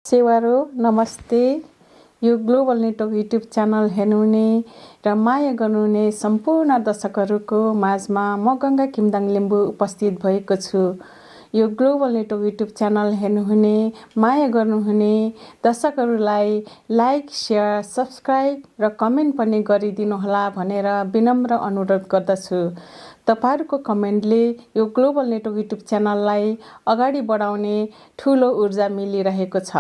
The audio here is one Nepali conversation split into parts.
सेवारो नमस्ते। यो ग्लोबल नेटवर्क युट्युब च्यानल हेर्नुहुने र माया गर्नुहुने सम्पूर्ण दर्शकहरूको माझमा म गङ्गा किमदाङ लिम्बू उपस्थित भएको छु। यो ग्लोबल नेटवर्क युट्युब च्यानल हेर्नुहुने माया गर्नुहुने दर्शकहरूलाई लाइक, सेयर, सब्स्क्राइब र कमेन्ट पनि गरिदिनुहोला भनेर विनम्र अनुरोध गर्दछु। तपाईहरुको कमेन्टले यो ग्लोबल नेटवर्क युट्युब च्यानललाई अगाडि बढाउने ठूलो ऊर्जा मिलिरहेको छ।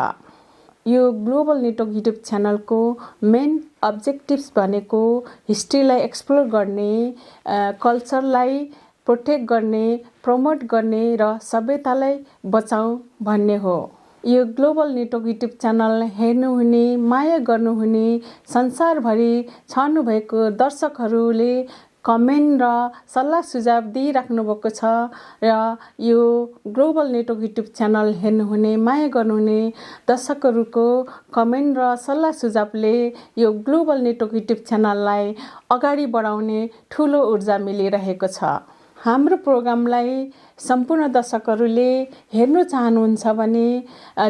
यो ग्लोबल नेटवर्क युट्युब च्यानलको मेन अब्जेक्टिभ्स भनेको हिस्ट्रीलाई एक्सप्लोर गर्ने, कल्चरलाई प्रोटेक्ट गर्ने, प्रमोट गर्ने र सभ्यतालाई बचाऊ भन्ने हो। यो ग्लोबल नेटवर्क युट्युब च्यानल हेर्नुहुने, माया गर्नुहुने, संसारभरि छर्नु भएको दर्शकहरूले कमेन्ट र सल्लाह सुझाव दिइराख्नु भएको छ र यो ग्लोबल नेटवर्क युट्युब च्यानल हेर्नुहुने, माया गर्नुहुने दर्शकहरूको कमेन्ट र सल्लाह सुझावले यो ग्लोबल नेटवर्क युट्युब च्यानललाई अगाडि बढाउने ठूलो ऊर्जा मिलिरहेको छ। हाम्रो प्रोग्रामलाई सम्पूर्ण दर्शकहरूले हेर्नु चाहनुहुन्छ भने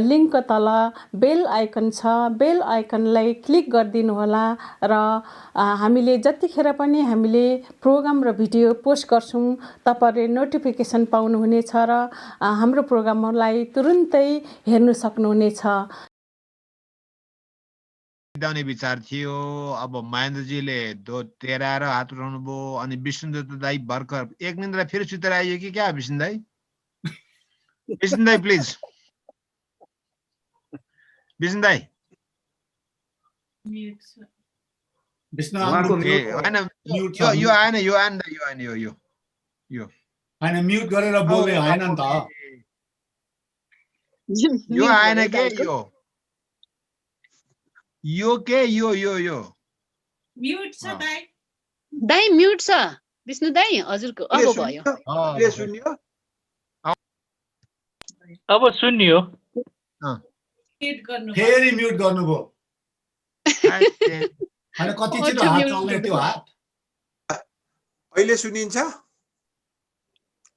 लिङ्कको तल बेल आइकन छ, बेल आइकनलाई क्लिक गरिदिनु होला र हामीले जतिखेर पनि हामीले प्रोग्राम र भिडियो पोस्ट गर्छौँ तपाईहरुले नोटिफिकेसन पाउनुहुनेछ र हाम्रो प्रोग्रामलाई तुरुन्तै हेर्न सक्नुहुनेछ। दाउने विचार थियो। अब महेन्द्रजीले तेराएर हात उठाउनु भयो अनि विष्णुदत्त दाई भर्खर एक निन्द्रा फेरि सुतेर आइयो कि क्या विष्णु दाई? विष्णु दाई प्लिज, विष्णु दाई यो आएन, यो आएन, यो आएन, यो हैन म्युट गरेर बोल्ने हैन नि त। यो आएन के यो के यो म्युट छ दाइ। दाइ म्युट छ विष्णु दाइ हजुरको। अब भयो, ले सुन्यो, अब सुन्यो। म्युट गर्नु फेरि म्युट गर्नुभयो। हैन कति छिटो हात चल्ने त्यो हात। अहिले सुनिन्छ?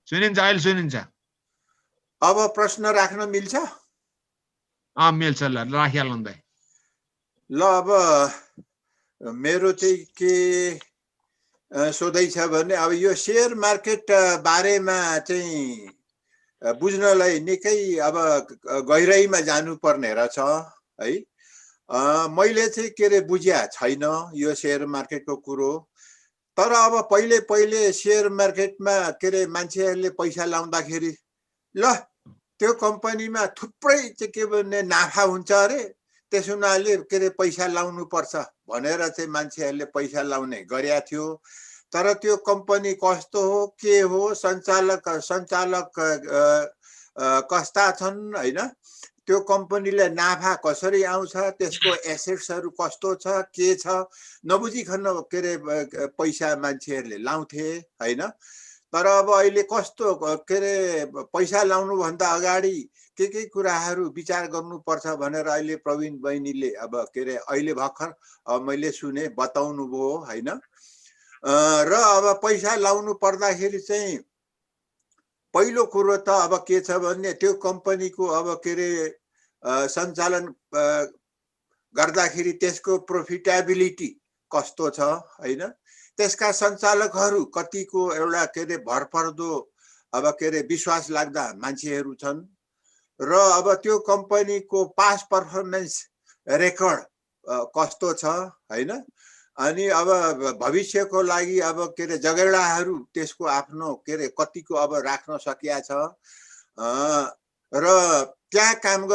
सुनिन्छ, अहिले सुनिन्छ। अब प्रश्न राख्न मिल्छ? मिल्छ, ल राखिहाल्नु दाइ। ल अब मेरो चाहिँ के सोधै छ भने अब यो शेयर मार्केट बारेमा चाहिँ बुझ्नलाई निकै अब गहिराईमा जानुपर्ने रहेछ है। मैले चाहिँ के रे बुझ्या छैन यो शेयर मार्केटको कुरो। तर अब पहिले शेयर मार्केटमा के रे मान्छेहरूले पैसा लाउँदाखेरि ल त्यो कम्पनीमा थुप्रै चाहिँ के भन्ने नाफा हुन्छ अरे, त्यस हुनाले के रे पैसा लाउनु पर्छ भनेर चाहिँ मान्छेहरूले पैसा लाउने गरेका थियो। तर त्यो कम्पनी कस्तो हो, के हो, सञ्चालक कस्ता छन् हैन, त्यो कम्पनीले नाफा कसरी आउँछ, त्यसको एसेट्सहरू कस्तो छ, के छ नबुझिकन के रे पैसा मान्छेहरूले लाउँथे हैन। तर अब अहिले कस्तो के रे पैसा लाउनु भन्दा अगाडि के कुराहरू विचार गर्नुपर्छ भनेर अहिले प्रवीण बहिनीले अब के रे अहिले भर्खर मैले सुने बताउनु भयो हैन। र अब पैसा लाउनु पर्दाखेरि चाहिँ पहिलो कुरो त अब के छ भने त्यो कम्पनीको अब के रे सञ्चालन गर्दाखेरि त्यसको प्रोफिटेबिलिटी कस्तो छ हैन, त्यसका सञ्चालकहरू कतिको एउटा के रे भरपर्दो अब के रे विश्वास लाग्दा मान्छेहरू छन् र अब त्यो कम्पनीको पास्ट पर्फर्मेन्स रेकर्ड कस्तो छ हैन। अनि अब भविष्यको लागि अब के रे जगेडाहरू त्यसको आफ्नो के रे कतिको अब राख्न सकिया छ र त्यहाँ काम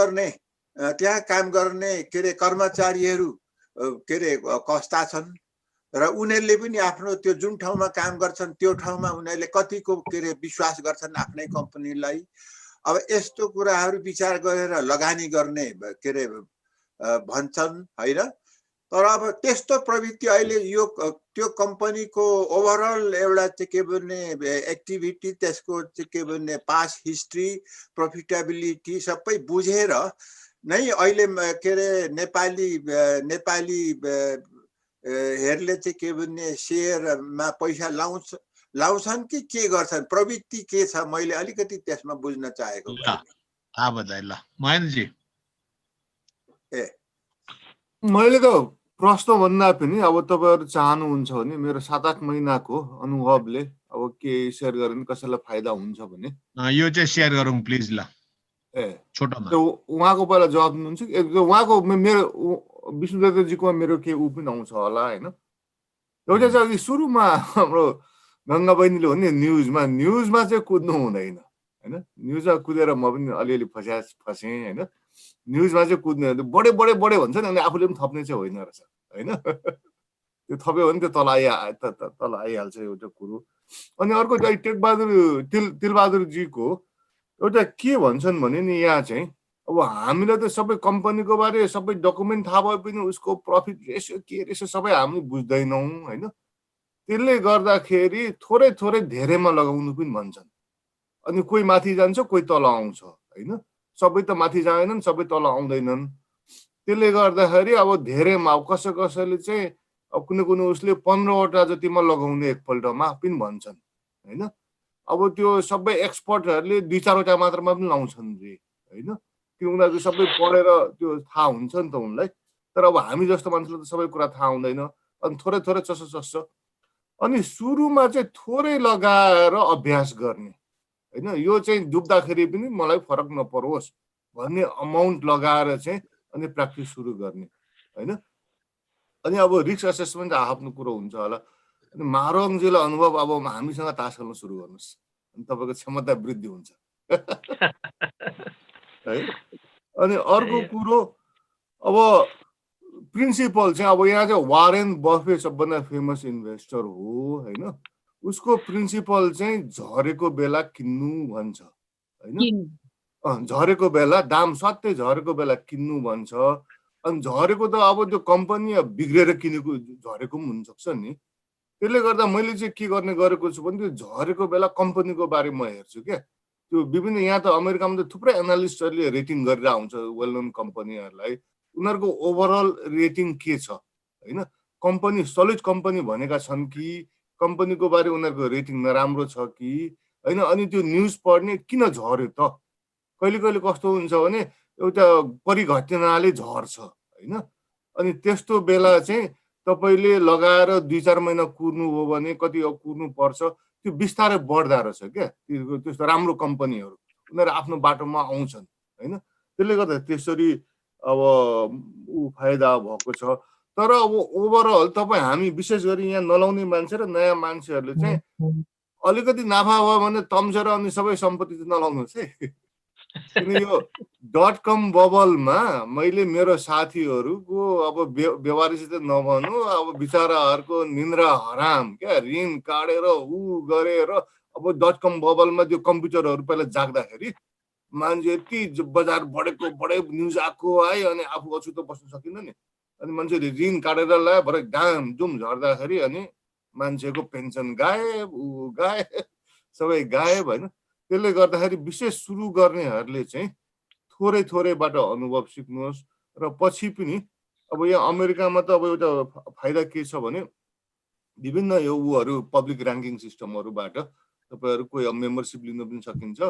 गर्ने के रे कर्मचारीहरू के रे कस्ता छन् र उनीहरूले पनि आफ्नो त्यो जुन ठाउँमा काम गर्छन् त्यो ठाउँमा उनीहरूले कतिको के रे विश्वास गर्छन् आफ्नै कम्पनीलाई। अब यस्तो कुराहरू विचार गरेर लगानी गर्ने के रे भन्छन् हैन। तर अब त्यस्तो प्रवृत्ति अहिले यो त्यो कम्पनीको ओभरअल एउटा चाहिँ के भन्ने एक्टिभिटी, त्यसको चाहिँ के भन्ने पास्ट हिस्ट्री, प्रफिटेबिलिटी सबै बुझेर नै अहिले के रे नेपाली हेरले चाहिँ के भन्ने शेयरमा पैसा लाउँछन् कि के गर्छन्, प्रवृत्ति के छ, मैले अलिकति त्यसमा बुझ्न चाहेको। ल महेन्द्रजी ए मैले त प्रश्न भन्दा पनि अब तपाईँहरू चाहनुहुन्छ भने मेरो 7-8 महिनाको अनुभवले अब के सेयर गरे भने कसैलाई फाइदा हुन्छ भने यो चाहिँ सेयर गरौँ प्लिज ल ए छोटोमा। त्यो उहाँको पहिला जवाब दिनुहुन्छ कि उहाँको मेरो विष्णुदत्तजीको मेरो के ऊ पनि आउँछ होला होइन। एउटा चाहिँ अघि सुरुमा हाम्रो गङ्गा बहिनीले भन्ने न्युजमा चाहिँ कुद्नु हुँदैन होइन। न्युजमा कुदेर म पनि अलिअलि फसेँ होइन। न्युजमा चाहिँ कुद्ने बढे भन्छ नि अनि आफूले पनि थप्ने चाहिँ होइन रहेछ होइन। त्यो थप्यो भने त्यो तल आइहाल्छ एउटा कुरो। अनि अर्को चाहिँ तिलबहादुरजीको एउटा के भन्छन् भने नि यहाँ चाहिँ अब हामीलाई त सबै कम्पनीको बारे सबै डकुमेन्ट थाहा भए पनि उसको प्रफिट रेसियो के रेसियो सबै हामी बुझ्दैनौँ होइन। त्यसले गर्दाखेरि थोरै धेरैमा लगाउनु पनि भन्छन्। अनि कोही माथि जान्छ कोही तल आउँछ होइन। सबै त माथि जाँदैनन् सबै तल आउँदैनन्। त्यसले गर्दाखेरि अब धेरैमा अब कसैले चाहिँ अब कुनै उसले 15वटा जतिमा लगाउने एकपल्टमा पनि भन्छन् होइन। अब त्यो सबै एक्सपर्टहरूले 2-4वटा मात्रमा पनि लाउँछन् रे होइन। त्यो उनीहरू सबै पढेर त्यो थाहा हुन्छ नि त उनलाई। तर अब हामी जस्तो मान्छेलाई त सबै कुरा थाहा हुँदैन। अनि थोरै चस्छ। अनि सुरुमा चाहिँ थोरै लगाएर अभ्यास गर्ने होइन। यो चाहिँ डुब्दाखेरि पनि मलाई फरक नपरोस् भन्ने अमाउन्ट लगाएर चाहिँ अनि प्र्याक्टिस सुरु गर्ने होइन। अनि अब रिस्क एसेसमेन्ट आफ्नो कुरो हुन्छ होला। अनि मारोङजीलाई अनुभव अब हामीसँग तास खेल्न सुरु गर्नुहोस् अनि तपाईँको क्षमता वृद्धि हुन्छ है। अनि अर्को कुरो अब प्रिन्सिपल चाहिँ अब यहाँ चाहिँ वारेन बफे सबभन्दा फेमस इन्भेस्टर हो होइन। उसको प्रिन्सिपल चाहिँ झरेको बेला किन्नु भन्छ होइन। झरेको बेला दाम सत्य झरेको बेला किन्नु भन्छ। अनि झरेको त अब त्यो कम्पनी बिग्रेर किनेको झरेको पनि हुनसक्छ नि। त्यसले गर्दा मैले चाहिँ के गर्ने गरेको छु भने त्यो झरेको बेला कम्पनीको बारे म हेर्छु क्या। त्यो विभिन्न यहाँ त अमेरिकामा त थुप्रै एनालिस्टहरूले रेटिङ गरेर आउँछ वेल नोन कम्पनीहरूलाई। उनीहरूको ओभरअल रेटिङ के छ होइन। कम्पनी सलिड कम्पनी भनेका छन् कि कम्पनीको बारे उनीहरूको रेटिङ नराम्रो छ कि होइन। अनि त्यो न्युज पढ्ने किन झर्यो त। कहिले कस्तो हुन्छ भने एउटा परिघटनाले झर्छ होइन। अनि त्यस्तो बेला चाहिँ तपाईँले लगाएर 2-4 महिना कुर्नु हो भने कति कुर्नु पर्छ त्यो बिस्तारै बढ्दा रहेछ क्या। त्यस्तो राम्रो कम्पनीहरू उनीहरू आफ्नो बाटोमा आउँछन् होइन। त्यसले गर्दा त्यसरी अब फाइदा भएको छ। तर अब ओभरअल तपाईँ हामी विशेष गरी यहाँ नलाउने मान्छे र नयाँ मान्छेहरूले चाहिँ अलिकति नाफा भयो भने तम्सेर अनि सबै सम्पत्ति चाहिँ नलाउनुहोस् है। किन यो .com बबलमा मैले मेरो साथीहरूको अब व्यवहारिसित नभनु अब बिचराहरूको निन्द्रा हराम क्या। ऋण काटेर गरेर अब .com बबलमा त्यो कम्प्युटरहरू पहिला जाग्दाखेरि मान्छे यति बजार बढे न्युज आएको आयो अनि आफू अछुतो बस्नु सकिन्न नि। अनि मान्छेले ऋण काटेर ल्यायो भरे जुम झर्दाखेरि अनि मान्छेको पेन्सन गायब सबै गायब होइन। त्यसले गर्दाखेरि विशेष सुरु गर्नेहरूले चाहिँ थोरैबाट अनुभव सिक्नुहोस्। र पछि पनि अब यहाँ अमेरिकामा त अब एउटा फाइदा के छ भने विभिन्न यो उहरू पब्लिक ऱ्याङ्किङ सिस्टमहरूबाट तपाईँहरू कोही मेम्बरसिप लिन पनि सकिन्छ।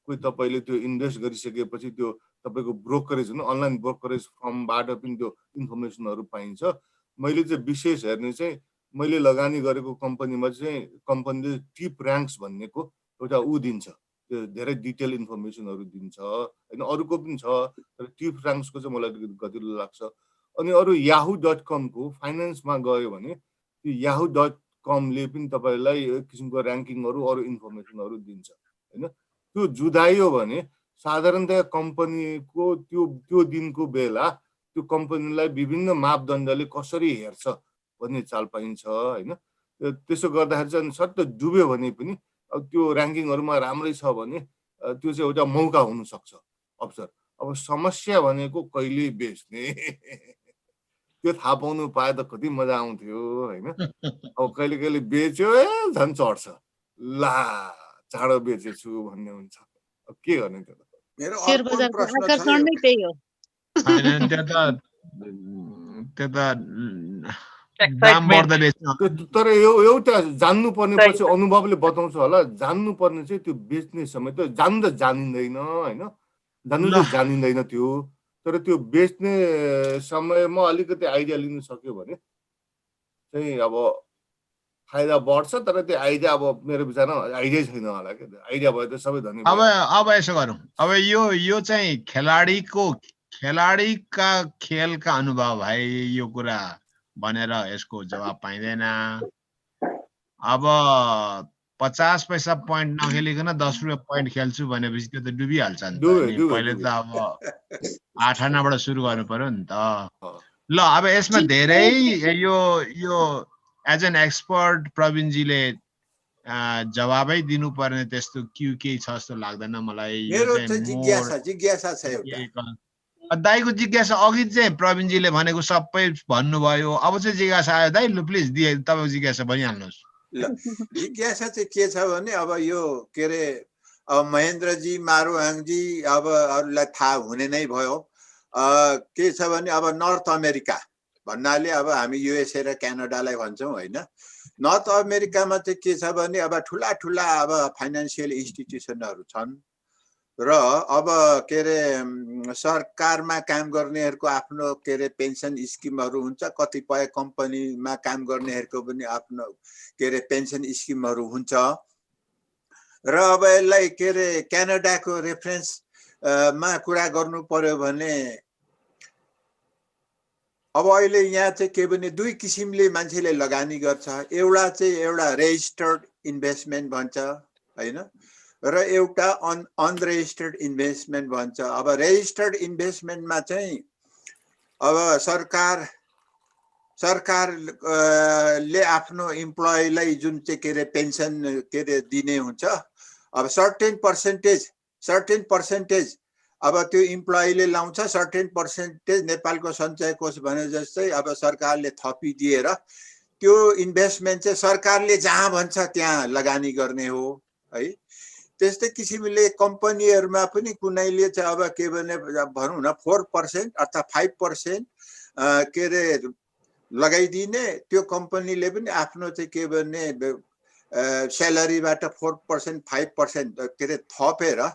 कोही तपाईँले त्यो इन्भेस्ट गरिसकेपछि त्यो तपाईँको ब्रोकरेज होइन अनलाइन ब्रोकरेज फर्मबाट पनि त्यो इन्फर्मेसनहरू पाइन्छ। मैले चाहिँ विशेष हेर्ने चाहिँ मैले लगानी गरेको कम्पनीमा चाहिँ कम्पनीले टिप ऱ्याङ्क्स भन्नेको एउटा दिन्छ। त्यो धेरै डिटेल इन्फर्मेसनहरू दिन्छ होइन। अरूको पनि छ तर टिप ऱ्याङ्क्सको चाहिँ मलाई गतिलो लाग्छ। अनि अरू yahoo.com को फाइनेन्समा गयो भने त्यो yahoo.com ले पनि तपाईँलाई एक किसिमको ऱ्याङ्किङहरू अरू इन्फर्मेसनहरू दिन्छ होइन। त्यो जुदाइयो भने साधारणतया कम्पनीको त्यो दिनको बेला त्यो कम्पनीलाई विभिन्न मापदण्डले कसरी हेर्छ भन्ने चाल पाइन्छ होइन। त्यसो गर्दाखेरि चाहिँ सट्ट डुब्यो भने पनि अब त्यो ऱ्याङ्किङहरूमा राम्रै छ भने त्यो चाहिँ एउटा मौका हुनसक्छ अवसर। अब समस्या भनेको कहिले बेच्ने त्यो थाहा पाउनु पाए त कति मजा आउँथ्यो होइन। अब कहिले बेच्यो झन् चढ्छ ला चाँडो बेचेछु भन्ने हुन्छ। अब के गर्ने त्यो मेरो शेयर अर्को बजारको प्रश्न आकार छ चढ्नै त्यही हो। त्यो त दाम बढ्दै रहेछ। तर एउटा जान्नुपर्ने पछि अनुभवले बताउँछ होला। जान्नुपर्ने चाहिँ त्यो बेच्ने समय त जान्नु त जानिँदैन होइन। जान्नु त जानिँदैन त्यो तर त्यो बेच्ने समयमा अलिकति आइडिया लिन सक्यो भने चाहिँ अब फाइदा बढ्छ। तर त्यो आइडिया अब मेरो विचारमा आइडिया छैन होला के, आइडिया भयो त सबै धनी अब यसो गरौँ, अब यो चाहिँ खेलाडीका खेलका अनुभव भाइ, यो कुरा भनेर यसको जवाब पाइँदैन। अब 50 पैसा पोइन्ट नखेलिकन 10 रुपियाँ पोइन्ट खेल्छु भनेपछि त्यो त डुबिहाल्छ नि त। पहिले त अब 8 आनाबाट सुरु गर्नु पर्यो नि त। ल अब यसमा धेरै यो एज एन एक्सपर्ट प्रवीणजीले जवाबै दिनुपर्ने त्यस्तो केही छ जस्तो लाग्दैन मलाई। मेरो चाहिँ जिज्ञासा छ एउटा। दाइको जिज्ञासा अघि चाहिँ प्रवीणजीले भनेको सबै भन्नुभयो, अब चाहिँ जिज्ञासा आयो दाइ, लु प्लिज तपाईँको जिज्ञासा भनिहाल्नुहोस्। ल जिज्ञासा चाहिँ के छ भने अब यो के अरे अब महेन्द्रजी मारुहाङजी अब अरूलाई थाहा हुने नै भयो। के छ भने अब नर्थ अमेरिका भन्नाले अब हामी युएसए र क्यानाडालाई भन्छौँ होइन। नर्थ अमेरिकामा चाहिँ के छ भने अब ठुला ठुला अब फाइनेन्सियल इन्स्टिट्युसनहरू छन् र अब के अरे सरकारमा काम गर्नेहरूको आफ्नो के अरे पेन्सन स्किमहरू हुन्छ, कतिपय कम्पनीमा काम गर्नेहरूको पनि आफ्नो के अरे पेन्सन स्किमहरू हुन्छ। र अब यसलाई के अरे क्यानाडाको रेफरेन्स मा कुरा गर्नु पर्यो भने अब अहिले यहाँ चाहिँ के भने दुई किसिमले मान्छेले लगानी गर्छ। एउटा रेजिस्टर्ड इन्भेस्टमेन्ट भन्छ होइन, र एउटा अनरेजिस्टर्ड इन्भेस्टमेन्ट भन्छ। अब रेजिस्टर्ड इन्भेस्टमेन्टमा चाहिँ अब सरकारले आफ्नो इम्प्लोइलाई जुन चाहिँ के अरे पेन्सन के अरे दिने हुन्छ, अब सर्टेन पर्सेन्टेज अब त्यो इम्प्लोइले लाउँछ, सर्टेन पर्सेन्टेज नेपालको सञ्चय कोष भने जस्तै अब सरकारले थपिदिएर त्यो इन्भेस्टमेन्ट चाहिँ सरकारले जहाँ भन्छ त्यहाँ लगानी गर्ने हो है। त्यस्तै किसिमले कम्पनीहरूमा पनि कुनैले चाहिँ अब के भने भनौँ न 4% अर्थात् 5% के अरे लगाइदिने, त्यो कम्पनीले पनि आफ्नो चाहिँ के भने स्यालेरीबाट 4% 5% के अरे थपेर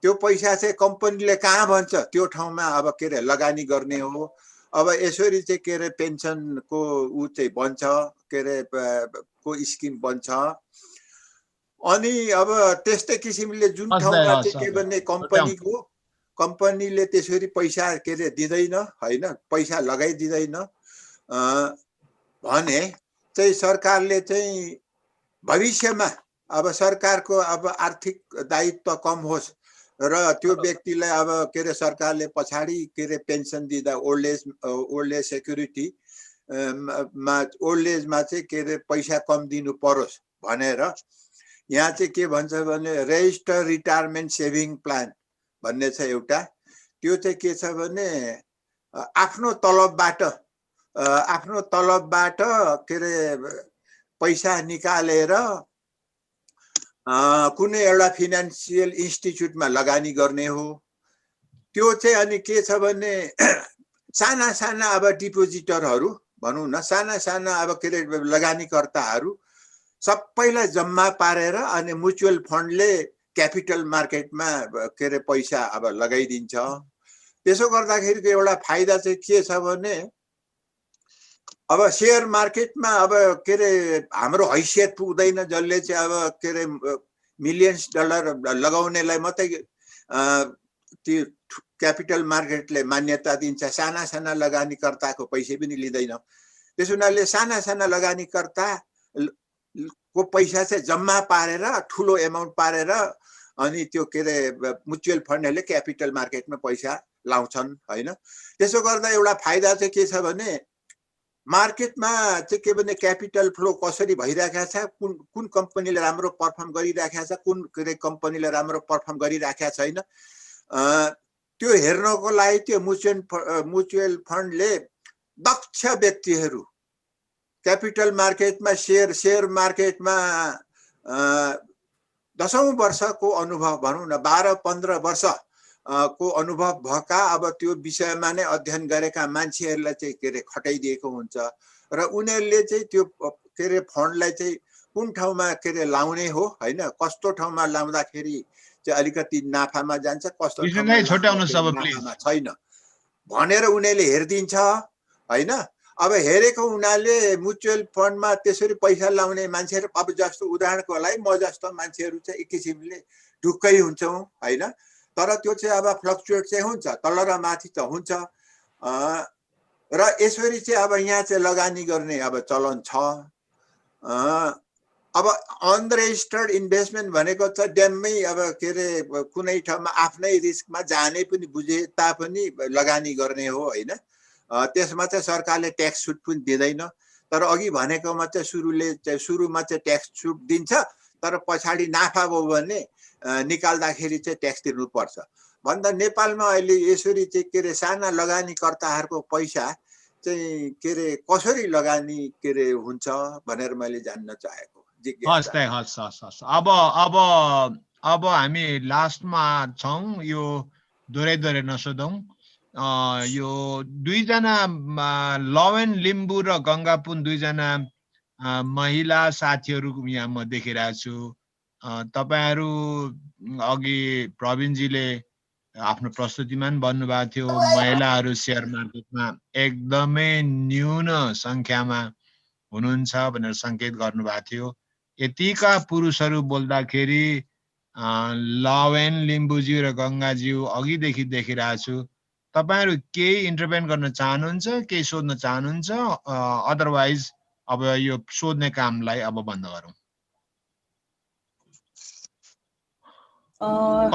त्यो पैसा चाहिँ कम्पनीले कहाँ भन्छ त्यो ठाउँमा अब के अरे लगानी गर्ने हो। अब यसरी चाहिँ के अरे पेन्सनको ऊ चाहिँ बन्छ, के अरे को स्किम बन्छ। अनि अब त्यस्तै किसिमले जुन ठाउँमा चाहिँ के भने कम्पनीले त्यसरी पैसा के अरे दिँदैन होइन, पैसा लगाइदिँदैन भने चाहिँ सरकारले चाहिँ भविष्यमा अब सरकारको अब आर्थिक दायित्व कम होस् र त्यो व्यक्तिलाई अब के अरे सरकारले पछाडि के अरे पेन्सन दिँदा ओल्ड एज सेक्युरिटी ओल्ड एजमा चाहिँ के अरे पैसा कम दिनु परोस् भनेर यहाँ चाहिँ के भन्छ भने रेजिस्टर रिटायरमेन्ट सेभिङ प्लान भन्ने छ एउटा। त्यो चाहिँ के छ भने आफ्नो तलबबाट के अरे पैसा निकालेर कुनै एउटा फिनान्सियल इन्स्टिट्युटमा लगानी गर्ने हो। त्यो चाहिँ अनि के छ भने साना साना अब डिपोजिटरहरू भनौँ न, साना साना अब के अरे लगानीकर्ताहरू सबैलाई जम्मा पारेर अनि म्युचुअल फन्डले क्यापिटल मार्केटमा के अरे पैसा अब लगाइदिन्छ। त्यसो गर्दाखेरिको एउटा फाइदा चाहिँ के छ भने अब सेयर मार्केटमा अब के अरे हाम्रो हैसियत पुग्दैन, जसले चाहिँ अब के अरे मिलियन्स डलर लगाउनेलाई मात्रै त्यो क्यापिटल मार्केटले मान्यता दिन्छ, साना साना लगानीकर्ताको पैसा पनि लिँदैन। त्यस हुनाले साना साना लगानीकर्ता को पैसा चाहिँ जम्मा पारेर ठुलो एमाउन्ट पारेर अनि त्यो के अरे म्युचुअल फन्डहरूले क्यापिटल मार्केटमा पैसा लाउँछन् होइन। त्यसो गर्दा एउटा फाइदा चाहिँ के छ भने मार्केटमा चाहिँ के भने क्यापिटल फ्लो कसरी भइरहेको छ, कुन कम्पनीले राम्रो पर्फर्म गरिरहेको छ, कुन के अरे कम्पनीले राम्रो पर्फर्म गरिरहेको छैन, त्यो हेर्नको लागि त्यो म्युचुअल फन्डले दक्ष व्यक्तिहरू क्यापिटल मार्केटमा सेयर मार्केटमा 10औं वर्षको अनुभव भनौँ न 12-15 वर्ष को अनुभव भएका अब त्यो विषयमा नै अध्ययन गरेका मान्छेहरूलाई चाहिँ के अरे खटाइदिएको हुन्छ र उनीहरूले चाहिँ त्यो के अरे फन्डलाई चाहिँ कुन ठाउँमा के अरे लाउने हो होइन, कस्तो ठाउँमा लाउँदाखेरि चाहिँ अलिकति नाफामा जान्छ, कस्तो ठाउँमा छैन भनेर उनीहरूले हेरिदिन्छ होइन। अब हेरेको हुनाले म्युचुअल फन्डमा त्यसरी पैसा लाउने मान्छेहरू अब जस्तो उदाहरणको लागि म जस्तो मान्छेहरू चाहिँ एक किसिमले ढुक्कै हुन्छौँ होइन। तर त्यो चाहिँ अब फ्लक्चुएट चाहिँ हुन्छ, तल र माथि त हुन्छ। र यसरी चाहिँ अब यहाँ चाहिँ लगानी गर्ने अब चलन छ। अब अनरेजिस्टर्ड इन्भेस्टमेन्ट भनेको त ड्याम्मै अब के अरे कुनै ठाउँमा आफ्नै रिस्कमा जाने पनि बुझे तापनि लगानी गर्ने हो होइन। त्यसमा चाहिँ सरकारले ट्याक्स छुट पनि दिँदैन। तर अघि भनेकोमा चाहिँ सुरुमा चाहिँ ट्याक्स छुट दिन्छ, तर पछाडि नाफा भयो भने निकाल्दाखेरि चाहिँ ट्याक्स तिर्नुपर्छ। भन्दा नेपालमा अहिले यसरी चाहिँ के अरे साना लगानीकर्ताहरूको पैसा चाहिँ के अरे कसरी लगानी के अरे हुन्छ भनेर मैले जान्न चाहेको। हस्। अब हामी लास्टमा छौँ, यो दोहोऱ्याइ नसोधौँ। यो दुईजना लवेन लिम्बू र गङ्गापुन दुईजना महिला साथीहरू यहाँ म देखिरहेको छु। तपाईहरू अघि प्रवीणजीले आफ्नो प्रस्तुतिमा पनि भन्नुभएको थियो, महिलाहरू सेयर मार्केटमा एकदमै न्यून सङ्ख्यामा हुनुहुन्छ भनेर सङ्केत गर्नुभएको थियो। यतिका पुरुषहरू बोल्दाखेरि लवेन लिम्बूज्यू र गङ्गाज्यू अघिदेखि देखिरहेको छु। तपाईहरू केही इन्टरभेन गर्न चाहनुहुन्छ, केही सोध्न चाहनुहुन्छ? अदरवाइज अब यो सोध्ने कामलाई अब बन्द गरौँ।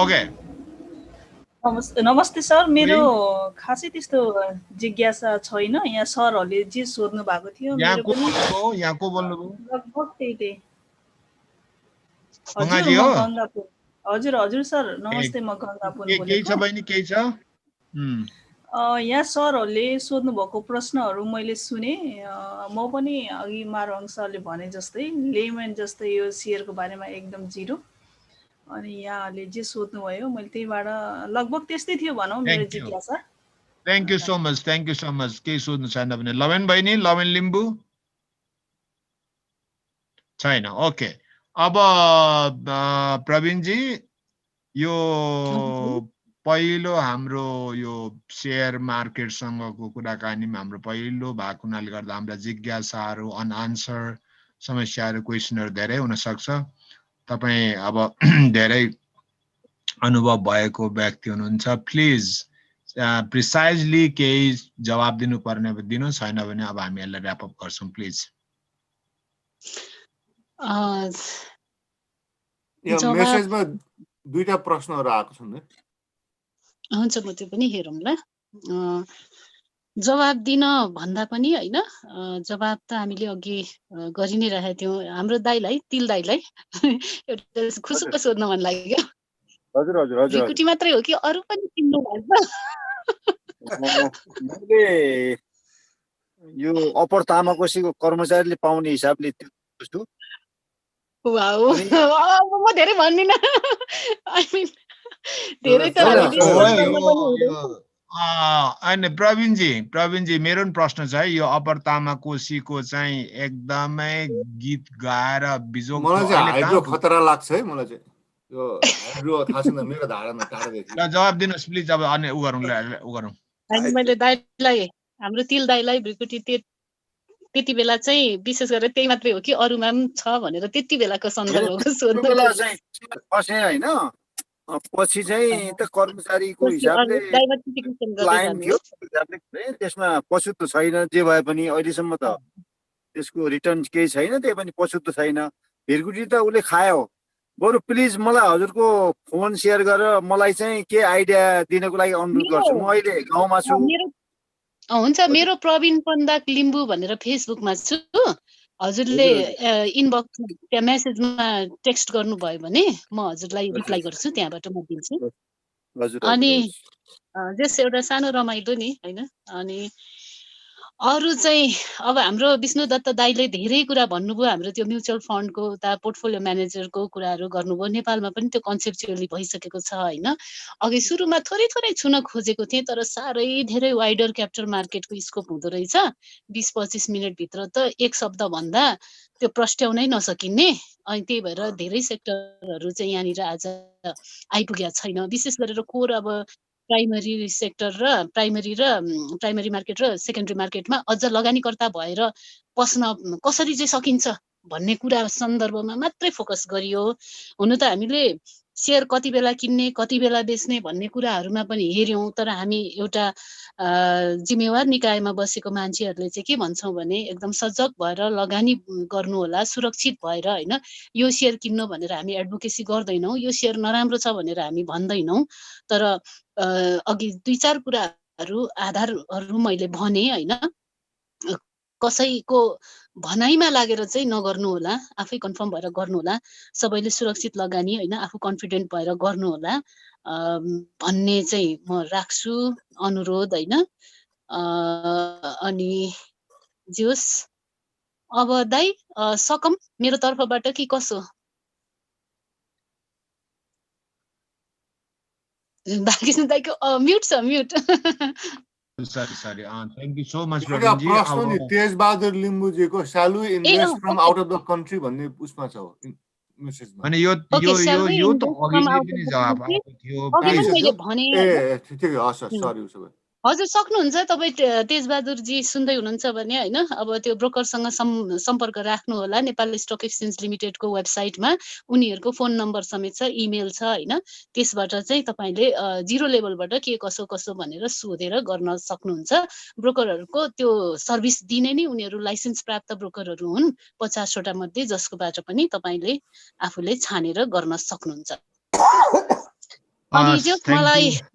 ओके, नमस्ते सर। मेरो खासै त्यस्तो जिज्ञासा छैन। यहाँ सरहरूले जे सोध्नु भएको थियो यहाँ को बोल्नुभयो? लगभग त्यही। गङ्गाजी हो? हजुर सर नमस्ते, म गङ्गापुन बोलेको। केही छ बहिनी, केही छ? यहाँ सरहरूले सोध्नु भएको प्रश्नहरू मैले सुने। म पनि अघि मारवाङ सरले भने जस्तै लेमन जस्तै यो सेयरको बारेमा एकदम जिरो। अनि यहाँले जे सोध्नुभयो मैले त्यहीबाट लगभग त्यस्तै थियो भनौँ मेरो जिज्ञासा। Thank you so much. केही सोध्नु छैन भने लवेन बहिनी, लवेन लिम्बू छैन? ओके। अब प्रवीणजी, यो पहिलो हाम्रो यो सेयर मार्केटसँगको कुराकानीमा हाम्रो पहिलो भएको हुनाले गर्दा हाम्रा जिज्ञासाहरू, अनआन्सर समस्याहरू, क्वेसनहरू धेरै हुनसक्छ। तपाईँ अब धेरै अनुभव भएको व्यक्ति हुनुहुन्छ, प्लिज प्रिसाइजली केही जवाब दिनुपर्ने दिनुहोस्, छैन भने अब हामी यसलाई ऱ्यापअप गर्छौँ प्लिज। मेसेजमा दुईटा प्रश्नहरू आएको छन्। हुन्छ, म त्यो पनि हेरौँ ल। जवाब दिन भन्दा पनि होइन, जवाब त हामीले अघि गरि नै रहेका थियौँ। हाम्रो दाइलाई, तिल दाइलाई एउटा खुसुक्क सोध्न मन लाग्यो। हजुर ढिकुटी मात्रै हो कि अरू पनि चिन्नु भएको? मैले यो अप्पर तामाकोसीको कर्मचारीले पाउने हिसाबले त्यो वाउ, म धेरै भन्दिनँ। आई मिन धेरै त होइन। प्रवीणजी मेरो पनि प्रश्न छ है। यो अप्पर तामाकोसीको चाहिँ एकदमै गीत गाएर बिजोग मलाई चाहिँ हाइड्रो खतरा लाग्छ है। मलाई चाहिँ यो हाइड्रो थाहा छैन, मेरो धारणा टाढादेखि। ल जवाब दिनुहोस् प्लिज। अब अनि उ गरौँ। मैले दाइलाई, हाम्रो तिल दाइलाई भ्रिकुटी त्यति बेला चाहिँ विशेष गरेर त्यही मात्रै हो कि अरूमा पनि छ भनेर त्यति बेलाको सन्दर्भको सोध्नु होइन। पछि चाहिँ त कर्मचारीको हिसाबले लाइन थियो, त्यसमा पछुतो छैन। जे भए पनि अहिलेसम्म त त्यसको रिटर्न केही छैन, त्यही पनि पछुतो छैन। भिरकुटी त उसले खायो। बरु प्लिज मलाई हजुरको फोन सेयर गरेर मलाई चाहिँ के आइडिया दिनको लागि अनुरोध गर्छु। म अहिले गाउँमा छु। हुन्छ, मेरो प्रवीण पन्दाक लिम्बू भनेर फेसबुकमा छु। हजुरले इनबक्स त्यहाँ मेसेजमा टेक्स्ट गर्नुभयो भने म हजुरलाई रिप्लाई गर्छु, त्यहाँबाट म दिन्छु। अनि जस एउटा सानो रमाइलो नि होइन। अनि अरू चाहिँ अब हाम्रो विष्णु दत्त दाइले धेरै कुरा भन्नुभयो। हाम्रो त्यो म्युचुअल फन्डको उता पोर्टफोलियो म्यानेजरको कुराहरू गर्नुभयो। नेपालमा पनि त्यो कन्सेप्चुअली भइसकेको छ होइन। अघि सुरुमा थोरै छुन खोजेको थिएँ, तर साह्रै धेरै वाइडर क्यापिटल मार्केटको स्कोप हुँदो रहेछ। 20-25 मिनटभित्र त एक शब्द भन्दा त्यो प्रस्ट्याउनै नसकिने। अनि त्यही भएर धेरै सेक्टरहरू चाहिँ यहाँनिर आज आइपुगेका छैन। विशेष गरेर कोर अब प्राइमरी सेक्टर र प्राइमरी मार्केट र सेकेन्डरी मार्केटमा अझ लगानीकर्ता भएर पस्न कसरी चाहिँ सकिन्छ भन्ने कुरा सन्दर्भमा मात्रै फोकस गरियो। हुन त हामीले सेयर कति बेला किन्ने कति बेला बेच्ने भन्ने कुराहरूमा पनि हेऱ्यौँ, तर हामी एउटा जिम्मेवार निकायमा बसेको मान्छेहरूले चाहिँ के भन्छौँ भने एकदम सजग भएर लगानी गर्नु होला, सुरक्षित भएर होइन। यो सेयर किन्नु भनेर हामी एडभोकेसी गर्दैनौँ, यो सेयर नराम्रो छ भनेर हामी भन्दैनौँ, तर अघि 2-4 कुराहरू आधारहरू मैले भने होइन। कसैको भनाइमा लागेर चाहिँ नगर्नु होला, आफै कन्फर्म भएर गर्नु होला, सबैले सुरक्षित लगानी होइन आफू कन्फिडेन्ट भएर गर्नु होला भन्ने चाहिँ म राख्छु अनुरोध होइन। अनि जोस् अब दाइ सकम मेरो तर्फबाट कि कसो? बालकृष्ण दाइको म्युट छ, mute. Sorry thank you so much एउटा प्रवीणजी। प्रश्न नि अब Tej Bahadur लिम्बुजीको shall we invest from out of the country भन्ने उसमा छ मेसेजमा। अनि यो Okay, shall we यो त invest अघि from नै out पनि of the जवाब country? आएको थियो अघि पनि प्लिज। मैले भने ए ठिकै हस् सरी उसो भए। हजुर सक्नुहुन्छ तपाईँ तेजबहादुरजी सुन्दै हुनुहुन्छ भने होइन। अब त्यो ब्रोकरसँग सम्पर्क राख्नु होला। नेपाल स्टक एक्सचेन्ज लिमिटेडको वेबसाइटमा उनीहरूको फोन नम्बर समेत छ, इमेल छ होइन। त्यसबाट चाहिँ तपाईँले जिरो लेभलबाट के कसो भनेर सोधेर गर्न सक्नुहुन्छ। ब्रोकरहरूको त्यो सर्भिस दिने नै उनीहरू लाइसेन्स प्राप्त ब्रोकरहरू हुन् 50वटा मध्ये, जसकोबाट पनि तपाईँले आफूले छानेर गर्न सक्नुहुन्छ। अनि जो मलाई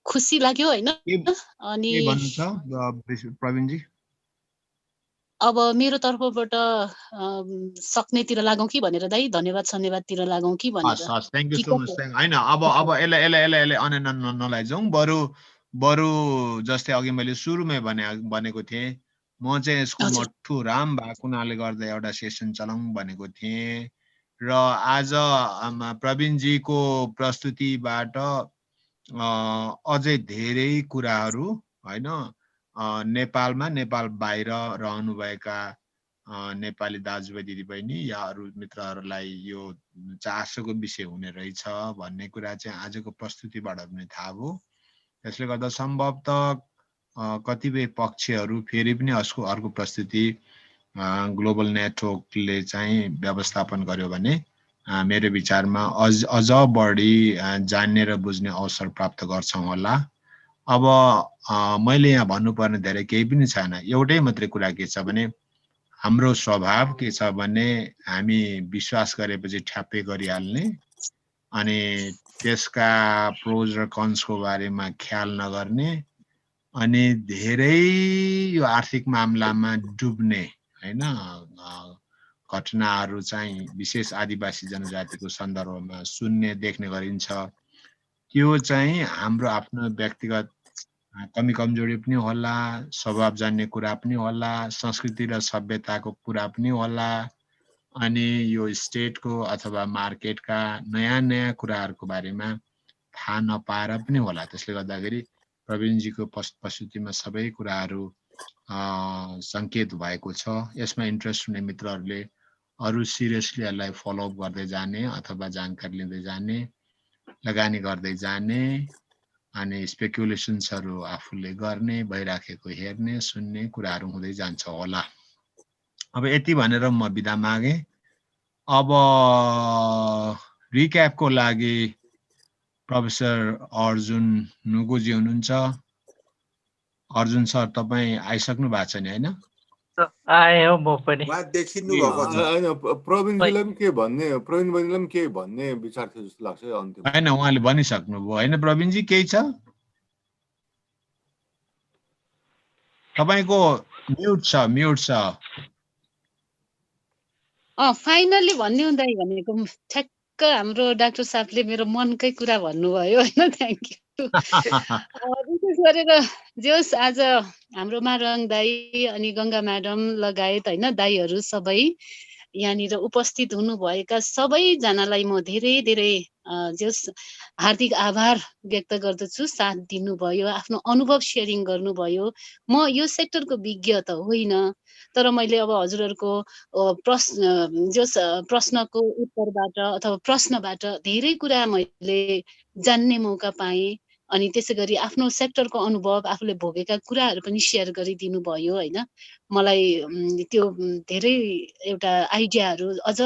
खुसी लाग्यो होइन। अनि के भन्नु छ प्रवीणजी? अब मेरो तर्फबाट सक्नेतिर लागौँ कि भनेर दाइ, धन्यवादतिर लागौँ कि भनेर। हस् थ्याङ्क यू सो मच। होइन अब यसलाई अनलाइन नलैजाउँ। बरु जस्तै अघि मैले सुरुमै भनेको थिएँ, म चाहिँ यसको मठ्ठु राम भएको हुनाले गर्दा एउटा सेसन चलाउँ भनेको थिएँ। र आज प्रवीणजीको प्रस्तुतिबाट अझै धेरै कुराहरू होइन, नेपालमा नेपाल बाहिर रहनुभएका नेपाली दाजुभाइ दिदीबहिनी या अरू मित्रहरूलाई यो चासोको विषय हुने रहेछ भन्ने कुरा चाहिँ आजको प्रस्तुतिबाट पनि थाहा भयो। त्यसले गर्दा सम्भवतः कतिपय पक्षहरू फेरि पनि अर्को प्रस्तुति ग्लोबल नेटवर्कले चाहिँ व्यवस्थापन गर्यो भने मेरो विचारमा अझ बढी जान्ने र बुझ्ने अवसर प्राप्त गर्छौँ होला। अब मैले यहाँ भन्नुपर्ने धेरै केही पनि छैन। एउटै मात्रै कुरा के छ भने हाम्रो स्वभाव के छ भने हामी विश्वास गरेपछि ठ्याप्पै गरिहाल्ने, अनि त्यसका प्रोज र कन्सको बारेमा ख्याल नगर्ने, अनि धेरै यो आर्थिक मामलामा डुब्ने होइन घटनाहरू चाहिँ विशेष आदिवासी जनजातिको सन्दर्भमा सुन्ने देख्ने गरिन्छ। त्यो चाहिँ हाम्रो आफ्नो व्यक्तिगत कमी कमजोरी पनि होला, स्वभाव जान्ने कुरा पनि होला, संस्कृति र सभ्यताको कुरा पनि होला, अनि यो स्टेटको अथवा मार्केटका नयाँ कुराहरूको बारेमा थाहा नपाएर पनि होला। त्यसले गर्दाखेरि प्रवीणजीको प्रस्तुतिमा सबै कुराहरू सङ्केत भएको छ। यसमा इन्ट्रेस्ट हुने मित्रहरूले अरू सिरियसली यसलाई फलोअप गर्दै जाने अथवा जानकारी लिँदै जाने, लगानी गर्दै जाने, अनि स्पेकुलेसन्सहरू आफूले गर्ने, भइराखेको हेर्ने सुन्ने कुराहरू हुँदै जान्छ होला। अब यति भनेर म बिदा मागे। अब रिक्यापको लागि प्रोफेसर अर्जुन नुगुजी हुनुहुन्छ। अर्जुन सर तपाईँ आइसक्नु भएको छ नि होइन? आए हो म पनि। प्रवीणजीलाई पनि के भन्ने, प्रवीण बहिनीलाई पनि के भन्ने विचार थियो जस्तो लाग्छ अन्तिम। होइन उहाँले भनिसक्नु भयो होइन प्रवीणजी? केही छ? तपाईको म्युट छ। फाइनली भन्ने हुँदा भनेको ठ्याक्क हाम्रो डाक्टर साहबले मेरो मनकै कुरा भन्नुभयो होइन। Thank you. विशेष गरेर जोस् आज हाम्रो मारङ दाई अनि गङ्गा म्याडम लगायत होइन दाईहरू सबै यहाँनिर उपस्थित हुनुभएका सबैजनालाई म धेरै धेरै जस हार्दिक आभार व्यक्त गर्दछु। साथ दिनुभयो, आफ्नो अनुभव सेयरिङ गर्नुभयो। म यो सेक्टरको विज्ञ त होइन, तर मैले अब हजुरहरूको प्रश्नको उत्तरबाट अथवा प्रश्नबाट धेरै कुरा मैले जान्ने मौका पाएँ। अनि त्यसै गरी आफ्नो सेक्टरको अनुभव, आफूले भोगेका कुराहरू पनि सेयर गरिदिनु भयो होइन। मलाई त्यो धेरै एउटा आइडियाहरू अझ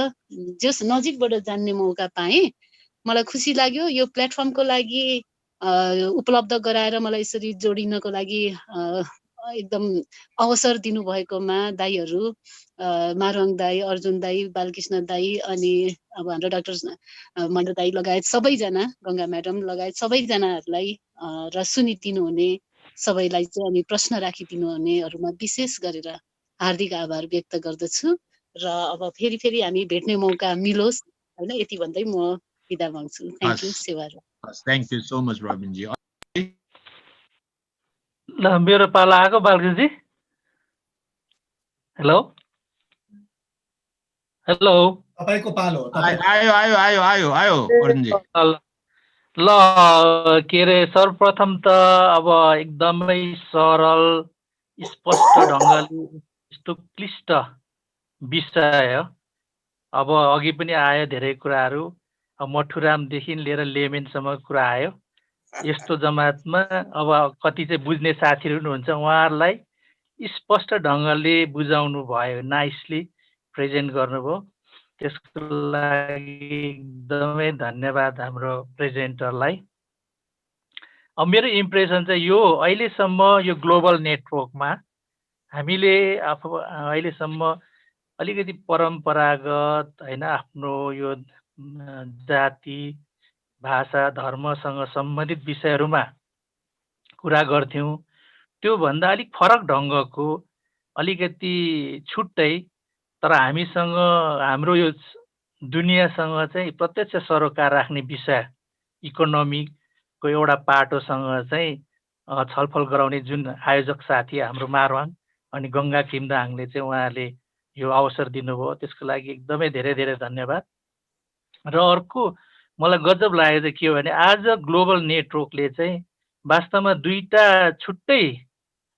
जस नजिकबाट जान्ने मौका पाएँ। मलाई खुसी लाग्यो। यो प्लेटफर्मको लागि उपलब्ध गराएर मलाई यसरी जोडिनको लागि एकदम अवसर दिनुभएकोमा दाईहरू, मारुङ दाई, अर्जुन दाई, बालकृष्ण दाई, अनि अब हाम्रो डाक्टर मण्डल दाई लगायत सबैजना, गङ्गा म्याडम लगायत सबैजनाहरूलाई र सुनिदिनुहुने सबैलाई चाहिँ अनि प्रश्न राखिदिनु हुनेहरूमा विशेष गरेर हार्दिक आभार व्यक्त गर्दछु। र अब फेरि हामी भेट्ने मौका मिलोस् होइन, यति भन्दै म बिदा माग्छु। Thank you. सेवा। Thank you so much Rabinji. ल मेरो पाला आएको बालकृष्णजी। हेलो हेलो, तपाईको पालो हो। आयो आयो आयो आयो आयो अर्जुनजी। ल के अरे, सर्वप्रथम त अब एकदमै सरल स्पष्ट ढङ्गले यस्तो क्लिष्ट विषय हो। अब अघि पनि आयो धेरै कुराहरू, मठुरामदेखि लिएर लेमेनसम्म कुरा आयो। यस्तो जमातमा अब कति चाहिँ बुझ्ने साथीहरू हुनुहुन्छ, उहाँहरूलाई स्पष्ट ढङ्गले बुझाउनु भयो, नाइसली प्रेजेन्ट गर्नुभयो। त्यसको लागि एकदमै धन्यवाद हाम्रो प्रेजेन्टरलाई। अब मेरो इम्प्रेसन चाहिँ यो अहिलेसम्म यो ग्लोबल नेटवर्कमा हामीले अहिलेसम्म अलिकति परम्परागत होइन, आफ्नो यो जाति, भाषा, धर्मसँग सम्बन्धित विषयहरूमा कुरा गर्थ्यौँ। त्योभन्दा अलिक फरक ढङ्गको, अलिकति छुट्टै, तर हामीसँग हाम्रो यो दुनियाँसँग चाहिँ प्रत्यक्ष सरोकार राख्ने विषय, इकोनोमीको एउटा पाटोसँग चाहिँ छलफल गराउने जुन आयोजक साथी हाम्रो मारवाङ अनि गङ्गा किमदाङले चाहिँ उहाँले यो अवसर दिनुभयो, त्यसको लागि एकदमै धेरै धेरै धन्यवाद। र अर्को मलाई गजब लागेको चाहिँ के हो भने, आज ग्लोबल नेटवर्कले चाहिँ वास्तवमा दुईटा छुट्टै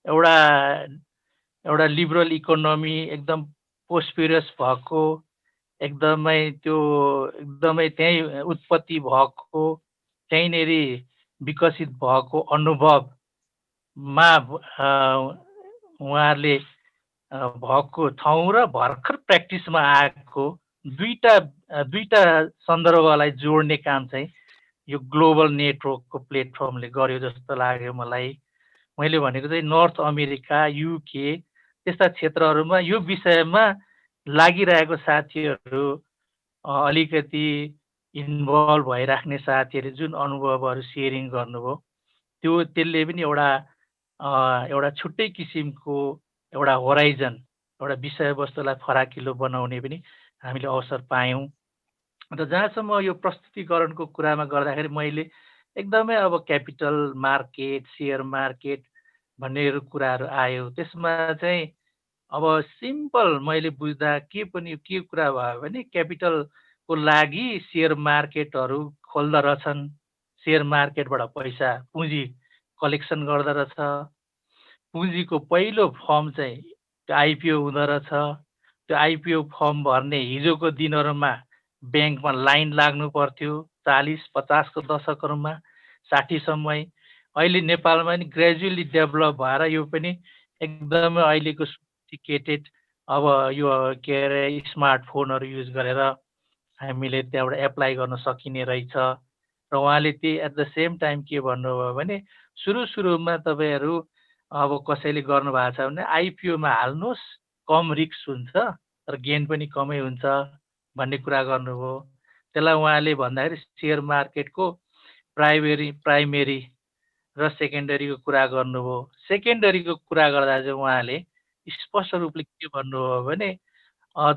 एउटा लिबरल इकोनोमी, एकदम पोस्पिरस भएको, एकदमै त्यो एकदमै त्यहीँ उत्पत्ति भएको, त्यहीँनेरि विकसित भएको अनुभवमा उहाँहरूले भएको ठाउँ र भर्खर प्र्याक्टिसमा आएको दुईटा सन्दर्भलाई जोड्ने काम चाहिँ यो ग्लोबल नेटवर्कको प्लेटफर्मले गर्यो जस्तो लाग्यो मलाई। मैले भनेको चाहिँ नर्थ अमेरिका, युके त्यस्ता क्षेत्रहरूमा यो विषयमा लागिरहेको साथीहरू, अलिकति इन्भल्भ भइराख्ने साथीहरू जुन अनुभवहरू सेयरिङ गर्नुभयो, त्यसले पनि एउटा छुट्टै किसिमको एउटा होराइजन, एउटा विषयवस्तुलाई फराकिलो बनाउने पनि हामीले अवसर पायौँ। र जहाँसम्म यो प्रस्तुतिकरणको कुरामा गर्दाखेरि मैले एकदमै अब क्यापिटल मार्केट, सेयर मार्केट भन्ने कुराहरू आयो। त्यसमा चाहिँ अब सिम्पल मैले बुझ्दा के कुरा भयो भने, क्यापिटलको लागि सेयर मार्केटहरू खोल्दा रहेछन्, सेयर मार्केटबाट पैसा पुँजी कलेक्सन गर्दा रहेछ, पुँजीको पहिलो फर्म चाहिँ त्यो आइपिओ हुँदो रहेछ। त्यो आइपिओ फर्म भर्ने हिजोको दिनहरूमा ब्याङ्कमा लाइन लाग्नु पर्थ्यो, 40-50 को दशकहरूमा, 60सम्मै। अहिले नेपालमा नि ग्रेजुअली डेभलप भएर यो पनि एकदमै अहिलेको सोफिस्टिकेटेड, अब यो के अरे स्मार्टफोनहरू युज गरेर हामीले त्यहाँबाट एप्लाई गर्न सकिने रहेछ। र उहाँले त्यही एट द सेम टाइम के भन्नुभयो भने, सुरुमा तपाईँहरू अब कसैले गर्नुभएको छ भने आइपिओमा हाल्नुहोस्, कम रिस्क हुन्छ तर गेन पनि कमै हुन्छ भन्ने कुरा गर्नुभयो। त्यसलाई उहाँले भन्दाखेरि सेयर मार्केटको प्राइमेरी र सेकेन्डरीको कुरा गर्नुभयो। सेकेन्डरीको कुरा गर्दा चाहिँ उहाँले स्पष्ट रूपले के भन्नुभयो भने,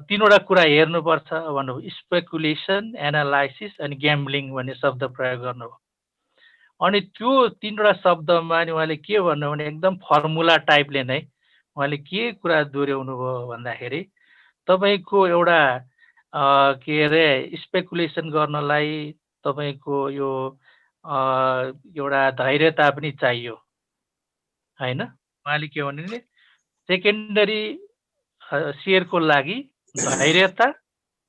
तीनवटा कुरा हेर्नुपर्छ भन्नुभयो, स्पेकुलेसन, एनालाइसिस अनि ग्याम्बलिङ भन्ने शब्द प्रयोग गर्नुभयो। अनि त्यो तीनवटा शब्दमा नि उहाँले के भन्नुभयो भने, एकदम फर्मुला टाइपले नै उहाँले के कुरा दोहोऱ्याउनु भयो भन्दाखेरि, तपाईँको एउटा के अरे स्पेकुलेसन गर्नलाई तपाईँको यो एउटा धैर्यता पनि चाहियो हैन। उहाँले के भन्नु सेकेन्डरी सेयरको लागि धैर्यता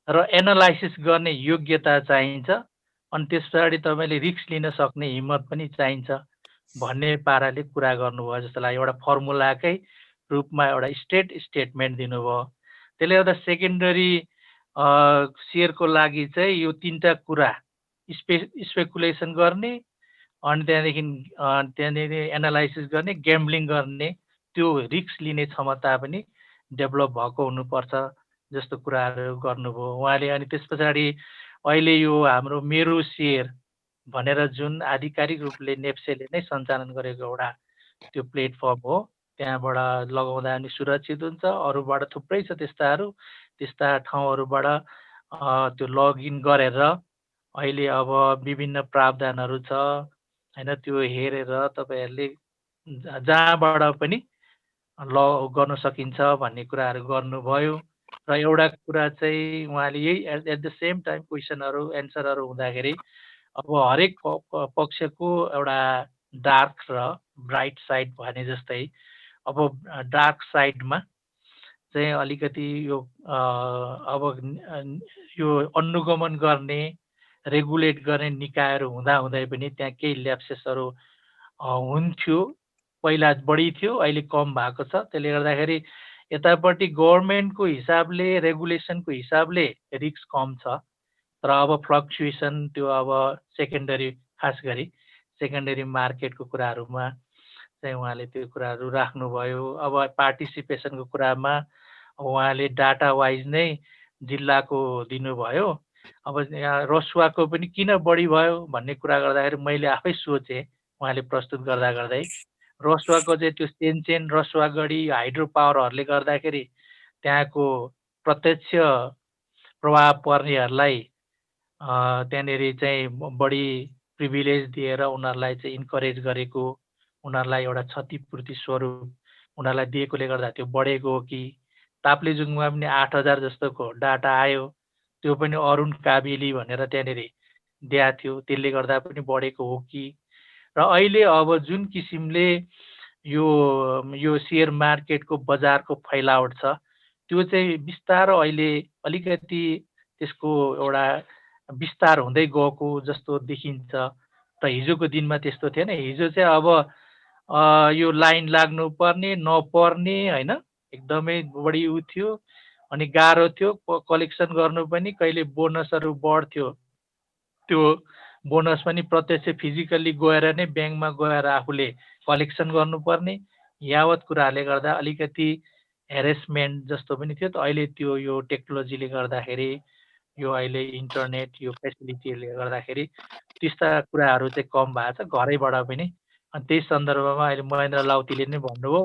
र एनालाइसिस गर्ने योग्यता चाहिन्छ अनि त्यस पछाडि तपाईँले रिस्क लिन सक्ने हिम्मत पनि चाहिन्छ भन्ने पाराले कुरा गर्नुभयो जस्तो लाग्यो। एउटा फर्मुलाकै रूपमा एउटा स्टेटमेन्ट दिनुभयो। त्यसले गर्दा सेकेन्डरी सेयरको लागि चाहिँ यो तीनटा कुरा स्पेकुलेसन गर्ने अनि त्यहाँदेखि एनालाइसिस गर्ने ग्याम्बलिङ गर्ने त्यो रिस्क लिने क्षमता पनि डेभलप भएको हुनुपर्छ जस्तो कुराहरू गर्नुभयो उहाँले। अनि त्यस पछाडि अहिले यो हाम्रो मेरो सेयर भनेर जुन आधिकारिक रूपले नेप्सेले नै सञ्चालन गरेको एउटा त्यो प्लेटफर्म हो, त्यहाँबाट लगाउँदा पनि सुरक्षित हुन्छ। अरूबाट थुप्रै छ त्यस्ता ठाउँहरूबाट त्यो लगइन गरेर अहिले अब विभिन्न प्रावधानहरू छ हैन, त्यो हेरेर तपाईँहरूले जहाँबाट पनि गर्न सकिन्छ भन्ने कुराहरू गर्नुभयो। र एउटा कुरा चाहिँ उहाँले यही एट द सेम टाइम क्वेसनहरू एन्सरहरू हुँदाखेरि अब हरेक पक्षको एउटा डार्क र ब्राइट साइड भने जस्तै अब डार्क साइडमा चाहिँ अलिकति यो अब यो अनुगमन गर्ने रेगुलेट गर्ने निकायहरू हुँदाहुँदै पनि त्यहाँ केही ल्याप्सेसहरू हुन्थ्यो। पहिला बढी थियो, अहिले कम भएको छ। त्यसले गर्दाखेरि यतापट्टि गभर्मेन्टको हिसाबले रेगुलेसनको हिसाबले रिस्क कम छ, तर अब फ्लक्चुएसन त्यो अब सेकेन्डरी खास गरी सेकेन्डरी मार्केटको कुराहरूमा चाहिँ उहाँले त्यो कुराहरू राख्नुभयो। अब पार्टिसिपेसनको कुरामा उहाँले डाटा वाइज नै जिल्लाको दिनुभयो। अब यहाँ रसुवाको पनि किन बढी भयो भन्ने कुरा गर्दाखेरि मैले आफै सोचेँ उहाँले प्रस्तुत गर्दै रसुवाको चाहिँ त्यो सेनचेन रसुवागढी हाइड्रो पावरहरूले गर्दाखेरि त्यहाँको प्रत्यक्ष प्रभाव पर्नेहरूलाई त्यहाँनिर चाहिँ बढी प्रिभिलेज दिएर उनीहरूलाई चाहिँ इन्करेज गरेको, उनीहरूलाई एउटा क्षतिपूर्ति स्वरूप उनीहरूलाई दिएकोले गर्दा त्यो बढेको हो कि। ताप्लेजुङमा पनि 8000 जस्तोको डाटा आयो, त्यो पनि अरुण काबेली भनेर त्यहाँनिर दिएको थियो, त्यसले गर्दा पनि बढेको हो कि। र अहिले अब जुन किसिमले यो सेयर मार्केटको बजारको फैलावट छ त्यो चाहिँ बिस्तारो अहिले अलिकति त्यसको एउटा विस्तार हुँदै गएको जस्तो देखिन्छ। र हिजोको दिनमा त्यस्तो थिएन। हिजो चाहिँ अब यो लाइन लाग्नुपर्ने नपर्ने हैन, एकदमै बढी उ थियो अनि गाह्रो थियो। कलेक्सन गर्नु पनि कहिले बोनसहरू बढ्थ्यो, त्यो बोनस पनि प्रत्यक्ष फिजिकल्ली गएर नै ब्याङ्कमा गएर आफूले कलेक्सन गर्नुपर्ने यावत कुराहरूले गर्दा अलिकति हेरेसमेन्ट जस्तो पनि थियो। त अहिले त्यो यो टेक्नोलोजीले गर्दाखेरि यो अहिले इन्टरनेट यो फेसिलिटीले गर्दाखेरि त्यस्ता कुराहरू चाहिँ कम भएको छ घरैबाट पनि। अनि त्यही सन्दर्भमा अहिले महेन्द्र लाउतीले नै भन्नुभयो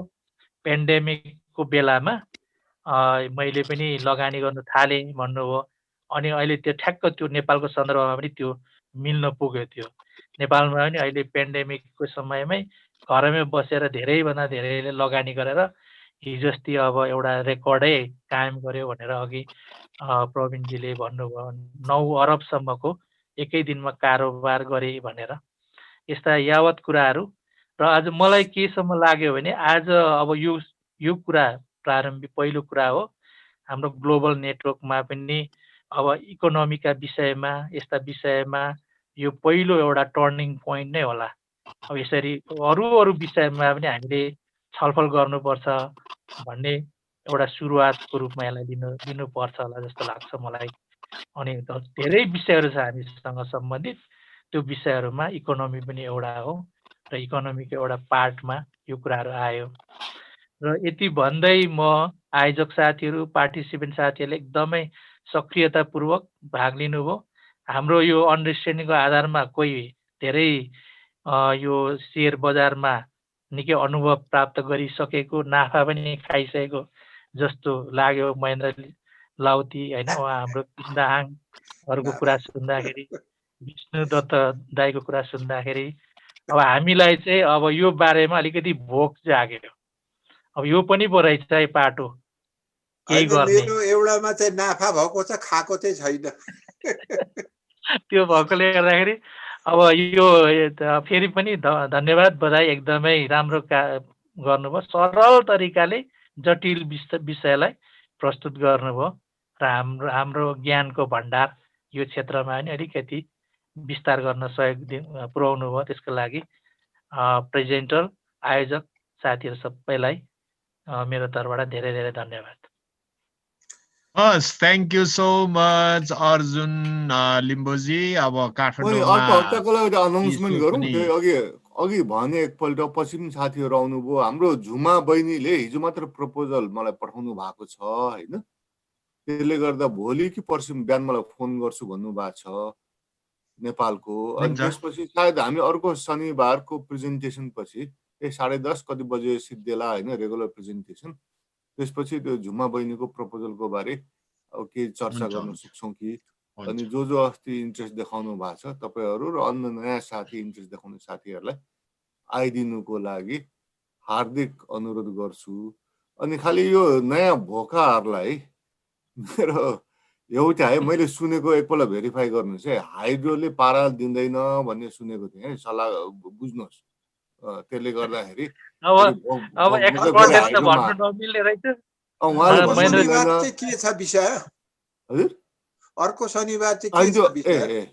पेन्डेमिकको बेलामा मैले पनि लगानी गर्न थालेँ भन्नुभयो। अनि अहिले त्यो ठ्याक्क त्यो नेपालको सन्दर्भमा पनि त्यो मिल्न पुग्यो। त्यो नेपालमा पनि अहिले पेन्डेमिकको समयमै घरमै बसेर धेरैभन्दा धेरैले लगानी गरेर हिजोस्ति अब एउटा रेकर्डै कायम गर्यो भनेर अघि प्रवीणजीले भन्नुभयो। 9 अरबसम्मको एकै दिनमा कारोबार गरे भनेर यस्ता यावत कुराहरू। र आज मलाई केसम्म लाग्यो भने आज अब यो कुरा प्रारम्भिक पहिलो कुरा हो हाम्रो ग्लोबल नेटवर्कमा पनि अब इकोनोमीका विषयमा यस्ता विषयमा यो पहिलो एउटा टर्निङ पोइन्ट नै होला। अब यसरी अरू विषयमा पनि हामीले छलफल गर्नुपर्छ भन्ने एउटा सुरुवातको रूपमा यसलाई दिनुपर्छ होला जस्तो लाग्छ मलाई। अनि धेरै विषयहरू छ हामीसँग सम्बन्धित, त्यो विषयहरूमा इकोनोमी पनि एउटा हो र इकोनोमीको एउटा पार्टमा यो कुराहरू आयो। र यति भन्दै म आयोजक साथीहरू पार्टिसिपेन्ट साथीहरूले एकदमै सक्रियतापूर्वक भाग लिनुभयो। हाम्रो यो अन्डरस्ट्यान्डिङको आधारमा कोही धेरै यो सेयर बजारमा निकै अनुभव प्राप्त गरिसकेको, नाफा पनि खाइसकेको जस्तो लाग्यो। महेन्द्र लाउती होइन, उहाँ हाम्रो किन्दाहाङहरूको कुरा सुन्दाखेरि, विष्णु दत्त दाईको कुरा सुन्दाखेरि अब हामीलाई चाहिँ अब यो बारेमा अलिकति भोक जाग्यो। अब यो पनि पो रहेछ है पाटो केही गर्ने। मेरो एउटा बेलामा चाहिँ नाफा भएको छ, खाएको चाहिँ छैन। त्यो भएकोले गर्दाखेरि अब यो फेरि पनि धन्यवाद, बधाई, एकदमै राम्रो गर्नुभयो। सरल तरिकाले जटिल विषयलाई प्रस्तुत गर्नुभयो र हाम्रो ज्ञानको भण्डार यो क्षेत्रमा पनि अलिकति विस्तार गर्न सहयोग पुर्याउनु भयो। त्यसको लागि प्रेजेन्टर, आयोजक साथीहरू सबैलाई मेरो तर्फबाट धेरै धेरै धन्यवाद। हस्, thank you so much Arjun Limbuji. अब काठमाडौँमा अर्को हप्ताको लागि अनाउन्समेन्ट गरौँ। त्यो अघि भने एकपल्ट पछि पनि साथीहरू आउनुभयो। हाम्रो झुमा बहिनीले हिजो मात्र प्रपोजल मलाई पठाउनु भएको छ होइन, त्यसले गर्दा भोलि कि पर्सि बिहान मलाई फोन गर्छु भन्नुभएको छ नेपालको। अनि त्यसपछि सायद हामी अर्को शनिबारको प्रेजेन्टेसन पछि 10:30 कति बजे सिद्धिएला होइन रेगुलर प्रेजेन्टेसन, त्यसपछि त्यो झुमा बहिनीको प्रपोजलको बारे अब के चर्चा गर्न सक्छौँ कि। अनि जो अस्ति इन्ट्रेस्ट देखाउनु भएको छ तपाईँहरू र अन्य नयाँ साथी इन्ट्रेस्ट देखाउने साथीहरूलाई आइदिनुको लागि हार्दिक अनुरोध गर्छु। अनि खालि यो नयाँ भोकाहरूलाई मेरो एउटा है, मैले सुनेको एकपल्ट भेरिफाई गर्नुहोस् है, हाइड्रोले पारा दिँदैन भन्ने सुनेको थिएँ है, सल्लाह बुझ्नुहोस्। त्यसले गर्दाखेरि के छ विषय? हजुर अर्को शनिबार चाहिँ के छ विषय?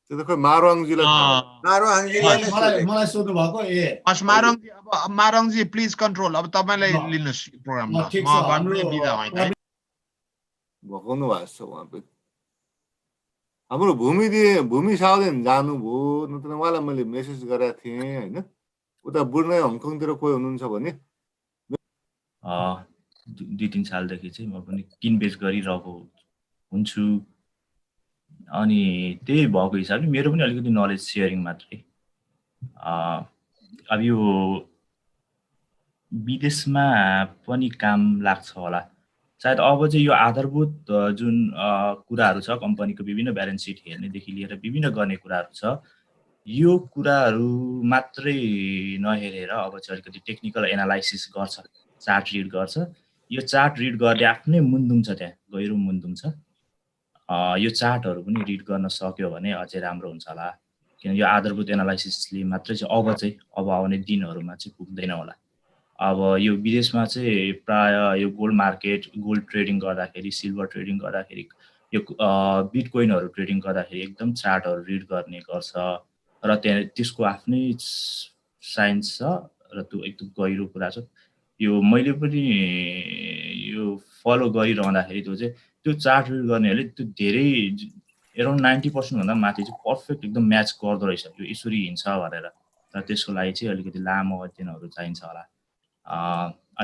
त्यो त खै मारुवाङजीलाई मलाई सोध्नु भएको। मारुवाङजी, अब मारुवाङजी प्लिज कन्ट्रोल, अब तपाईँलाई लिनुहोस् प्रोग्राममा। भगाउनु भएको छ उहाँ पनि। हाम्रो भूमि सावधान जानुभयो, नत्र उहाँलाई मैले मेसेज गरेको थिएँ होइन। उता बुढ्नै हङकङतिर कोही हुनुहुन्छ भने 2-3 सालदेखि चाहिँ म पनि किनबेच गरिरहेको हुन्छु। अनि त्यही भएको हिसाबले मेरो पनि अलिकति नलेज सेयरिङ मात्रै। अब यो विदेशमा पनि काम लाग्छ होला सायद। अब चाहिँ यो आधारभूत जुन कुराहरू छ, कम्पनीको विभिन्न ब्यालेन्स सिट हेर्नेदेखि लिएर विभिन्न गर्ने कुराहरू छ, यो कुराहरू मात्रै नहेरेर अब चाहिँ अलिकति टेक्निकल एनालाइसिस गर्छ, चार्ट रिड गर्छ। यो चार्ट रिड गर्ने आफ्नै मुन्दुम छ, त्यहाँ गहिरो मुन्दुम छ। यो चार्टहरू पनि रिड गर्न सक्यो भने अझै राम्रो हुन्छ होला, किनभने यो आधारभूत एनालाइसिसले मात्रै चाहिँ अब आउने दिनहरूमा चाहिँ पुग्दैन होला। अब यो विदेशमा चाहिँ प्राय यो गोल्ड मार्केट, गोल्ड ट्रेडिङ गर्दाखेरि, सिल्भर ट्रेडिङ गर्दाखेरि, यो बिटकोइनहरू ट्रेडिङ गर्दाखेरि एकदम चार्टहरू रिड गर्ने गर्छ र त्यसको आफ्नै साइन्स छ र त्यो एकदम गहिरो कुरा छ। यो मैले पनि यो फलो गरिरहँदाखेरि त्यो चार्ट रिड गर्नेहरूले त्यो धेरै एराउन्ड 90% भन्दा माथि चाहिँ पर्फेक्ट एकदम म्याच गर्दो रहेछ यो यसरी हिँड्छ भनेर। र त्यसको लागि चाहिँ अलिकति लामो अध्ययनहरू चाहिन्छ होला।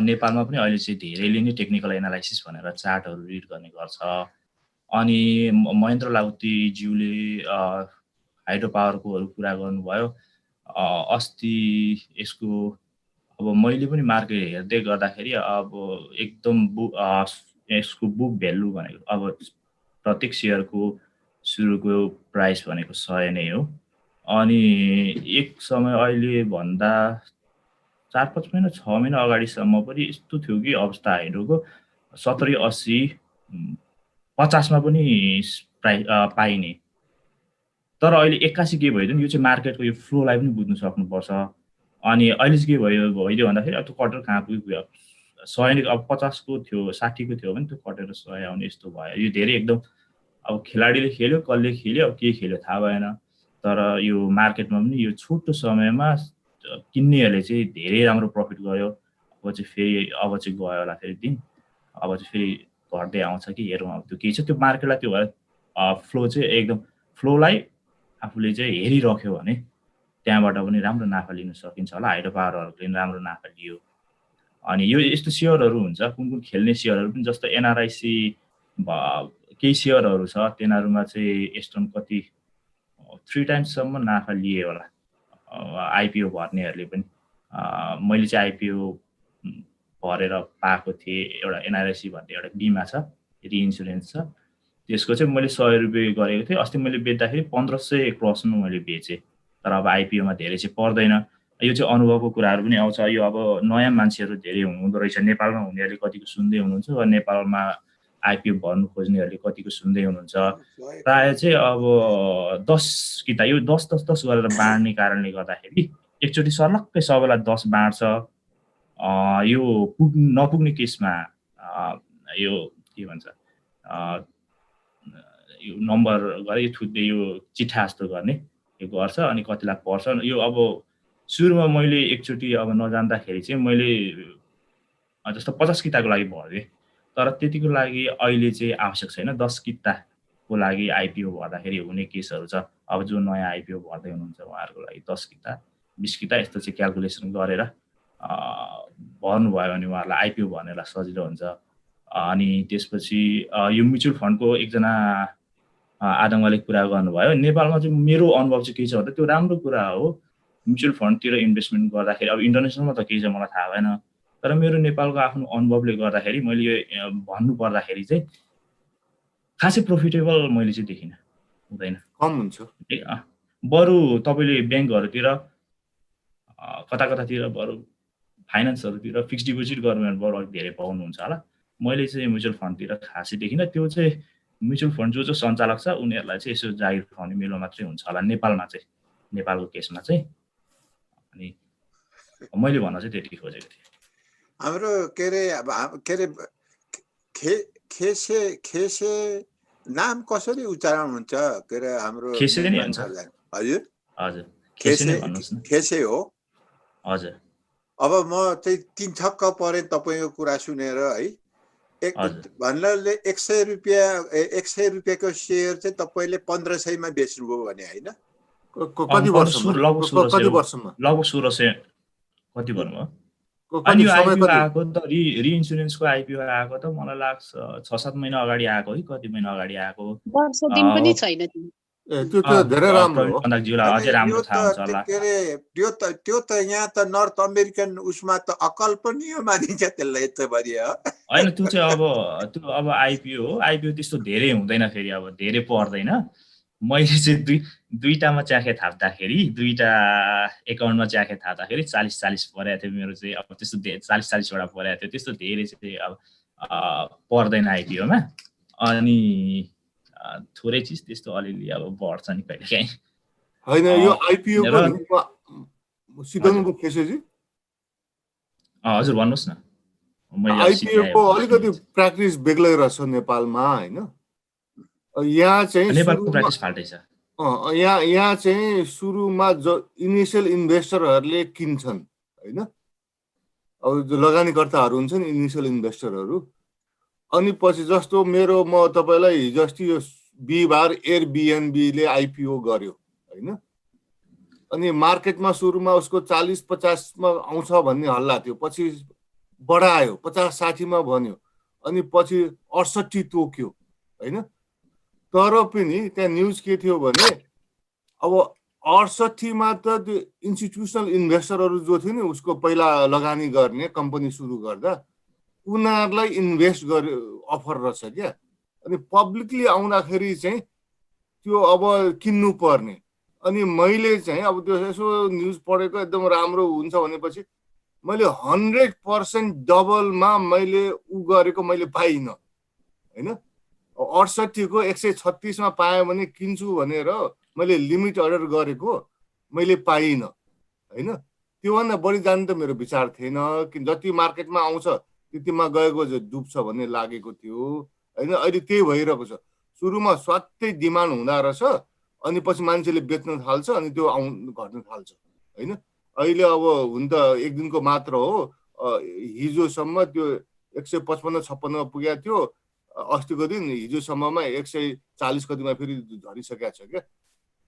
नेपालमा पनि अहिले चाहिँ धेरैले नै टेक्निकल एनालाइसिस भनेर चार्टहरू रिड गर्ने गर्छ। अनि महेन्द्र लाउतीज्यूले हाइड्रो पावरकोहरू कुरा गर्नुभयो अस्ति। यसको अब मैले पनि मार्केट हेर्दै गर्दाखेरि अब एकदम यसको बुक भ्यालु भनेको अब प्रत्येक सेयरको सुरुको प्राइस भनेको 100 नै हो। अनि एक समय अहिले भन्दा 4-5 महिना 6 महिना अगाडिसम्म पनि यस्तो थियो कि अवस्था हाइड्रोको 70, 80, 50 मा पनि प्राइस पाइने। तर अहिले 81 के भइदियो नि, यो चाहिँ मार्केटको यो फ्लोलाई पनि बुझ्नु सक्नुपर्छ। अनि अहिले चाहिँ के भइदियो भन्दाखेरि अब त्यो कटेर कहाँ पुग्यो, 100 अब 50 को थियो 60 को थियो भने त्यो कटेर 100 आउने यस्तो भयो। यो धेरै एकदम अब खेलाडीले खेल्यो, कसले खेल्यो, अब के खेल्यो थाहा भएन। तर यो मार्केटमा पनि यो छोटो समयमा किन्नेहरूले चाहिँ धेरै राम्रो प्रफिट गर्यो। अब चाहिँ गयो होला फेरि दिन, अब चाहिँ फेरि घट्दै आउँछ कि हेरौँ अब त्यो के छ। त्यो मार्केटलाई त्यो भएर फ्लो चाहिँ एकदम फ्लोलाई आफूले चाहिँ हेरिराख्यो भने त्यहाँबाट पनि राम्रो नाफा लिन सकिन्छ होला। हाइड्रो पावरहरूले पनि राम्रो नाफा लियो। अनि यो यस्तो सेयरहरू हुन्छ, कुन खेल्ने सेयरहरू पनि, जस्तो एनआरआइसी केही सेयरहरू छ, तिनीहरूमा चाहिँ एस्टोन कति 3 टाइम्ससम्म नाफा लिए होला आइपिओ भर्नेहरूले पनि। मैले चाहिँ आइपिओ भरेर पाएको थिएँ। एउटा एनआरआइसी भन्ने एउटा बिमा छ, रिइन्सुरेन्स छ, त्यसको चाहिँ मैले 100 रुपियाँ गरेको थिएँ। अस्ति मैले बेच्दाखेरि 1500 क्रसमा मैले बेचेँ। तर अब आइपिओमा धेरै चाहिँ पर्दैन, यो चाहिँ अनुभवको कुराहरू पनि आउँछ। यो अब नयाँ मान्छेहरू धेरै हुनुहुँदो रहेछ, नेपालमा हुनेहरूले कतिको सुन्दै हुनुहुन्छ, वा नेपालमा आइपिओ भर्नु खोज्नेहरूले कतिको सुन्दै हुनुहुन्छ। प्रायः चाहिँ अब 10 किता यो 10 गरेर बाँड्ने कारणले गर्दाखेरि एकचोटि सर्लक्कै सबैलाई 10 बाँड्छ। यो नपुग्ने केसमा यो के भन्छ यो नम्बर गरे थुत्दै यो चिठा जस्तो गर्ने यो गर्छ, अनि कतिलाई पर्छ। यो अब सुरुमा मैले एकचोटि अब नजान्दाखेरि चाहिँ मैले जस्तो 50 किताको लागि भरेँ, तर त्यतिको लागि अहिले चाहिँ आवश्यक छैन। 10 किताको लागि आइपिओ भर्दाखेरि हुने केसहरू छ। अब जो नयाँ आइपिओ भर्दै हुनुहुन्छ उहाँहरूको लागि 10 किता 20 किता यस्तो चाहिँ क्यालकुलेसन गरेर भर्नुभयो भने उहाँहरूलाई आइपिओ भर्नेलाई सजिलो हुन्छ। अनि त्यसपछि यो म्युचुअल फन्डको एकजना आदङ्गले कुरा गर्नुभयो। नेपालमा चाहिँ मेरो अनुभव चाहिँ के छ भन्दा त्यो राम्रो कुरा हो म्युचुअल फन्डतिर इन्भेस्टमेन्ट गर्दाखेरि। अब इन्टरनेसनलमा त के छ मलाई थाहा भएन, तर मेरो नेपालको आफ्नो अनुभवले गर्दाखेरि मैले यो भन्नु पर्दाखेरि चाहिँ खासै प्रोफिटेबल मैले चाहिँ देखिनँ, हुँदैन, कम हुन्छ। बरु तपाईँले ब्याङ्कहरूतिर कतातिर बरु फाइनेन्सहरूतिर फिक्स डिपोजिट गर्नु बरु अलिक धेरै पाउनुहुन्छ होला। मैले चाहिँ म्युचुअल फन्डतिर खासै देखिनँ। त्यो चाहिँ म्युचुअल फन्ड जो सञ्चालक छ उनीहरूलाई चाहिँ यसो जागिर खुवाउने मेलो मात्रै हुन्छ होला नेपालमा चाहिँ, नेपालको केसमा चाहिँ। अनि मैले भन्न चाहिँ त्यति खोजेको थिएँ। हाम्रो के अरे खेसे नाम कसरी उच्चारण हुन्छ के अरे हाम्रो? खेसे नै भन्छ। हजुर हजुर खेसे नै भन्नुहोस् न। खेसे हो। हजुर। अब म चाहिँ 3 छक्क परे तपाईँको कुरा सुनेर है। भन्नाले 100 रुपियाँको सेयर चाहिँ तपाईँले 1500 मा बेच्नुभयो भने होइन? कति वर्षमा? लगभग 1600 कति भन्नुभयो? अनि यो आइपिओ आएको त रिइन्सुरेन्सको आइपिओ आएको त मलाई लाग्छ 6-7 महिना अगाडि आएको है, कति महिना अगाडि आएको। वर्ष दिन पनि छैन त्यो त धेरै राम्रो हो। अझै राम्रो थाहा हुन्छ होला। त्यो त यहाँ त नर्थ अमेरिकन उसमा त अकल्पनीय मानिन्छ त्यसलाई यत्रोभरि होइन। त्यो चाहिँ अब आइपिओ हो, आइपिओ त्यस्तो धेरै हुँदैन, फेरि अब धेरै पर्दैन। मैले चाहिँ दुईटामा च्याखे थाप्दाखेरि, दुईटा एकाउन्टमा च्याखे थाप्दाखेरि 40 परेको थियो मेरो चाहिँ। अब त्यस्तो 40 वटा परेको थियो, त्यस्तो धेरै चाहिँ अब पर्दैन आइपिओमा। अनि थोरै चिज त्यस्तो अलिअलि अब बढ्छ नि कहिलेकाहीँ। होइन यो आइपिओ को सिधौँ खेसेजी हजुर भन्नुहोस् न। आइपिओ को अलिकति प्र्याक्टिस बेग्लै रहेछ नेपालमा होइन? यहाँ चाहिँ नेपालको प्र्याक्टिस फाल्टै छ। यहाँ चाहिँ सुरुमा जो इनिसियल इन्भेस्टरहरूले किन्छन् होइन, अब जो लगानीकर्ताहरू हुन्छन् इनिसियल इन्भेस्टरहरू। अनि पछि जस्तो म तपाईँलाई हिजो अस्ति यो बिहिबार एयरबिएनबीले आइपिओ गर्यो होइन। अनि मार्केटमा सुरुमा उसको 40-50 मा आउँछ भन्ने हल्ला थियो, पछि बढायो 50-60 मा भन्यो, अनि पछि 68 तोक्यो होइन। तर पनि त्यहाँ न्युज के थियो भने अब 68 मा त त्यो इन्स्टिट्युसनल इन्भेस्टरहरू जो थियो नि उसको पहिला लगानी गर्ने कम्पनी सुरु गर्दा उनीहरूलाई इन्भेस्ट गरे अफर रहेछ क्या। अनि पब्लिकली आउँदाखेरि चाहिँ त्यो अब किन्नु पर्ने। अनि मैले चाहिँ अब त्यो यसो न्युज पढेको एकदम राम्रो हुन्छ भनेपछि मैले 100% डबलमा मैले गरेको मैले पाइनँ होइन। 68 को 136 मा पाएँ भने किन्छु भनेर मैले लिमिट अर्डर गरेको मैले पाइनँ होइन। त्योभन्दा बढी जाने त मेरो विचार थिएन कि जति मार्केटमा आउँछ त्यतिमा गएको डुब्छ भन्ने लागेको थियो होइन। अहिले त्यही भइरहेको छ। सुरुमा स्वात्तै डिमान्ड हुँदो रहेछ, अनि पछि मान्छेले बेच्न थाल्छ, अनि त्यो घट्न थाल्छ होइन। अहिले अब हुन त एक दिनको मात्र हो, हिजोसम्म त्यो 155-56 मा पुगेको थियो, अस्तिको दिन हिजोसम्ममा 140 कतिमा फेरि झरिसकेको छ क्या।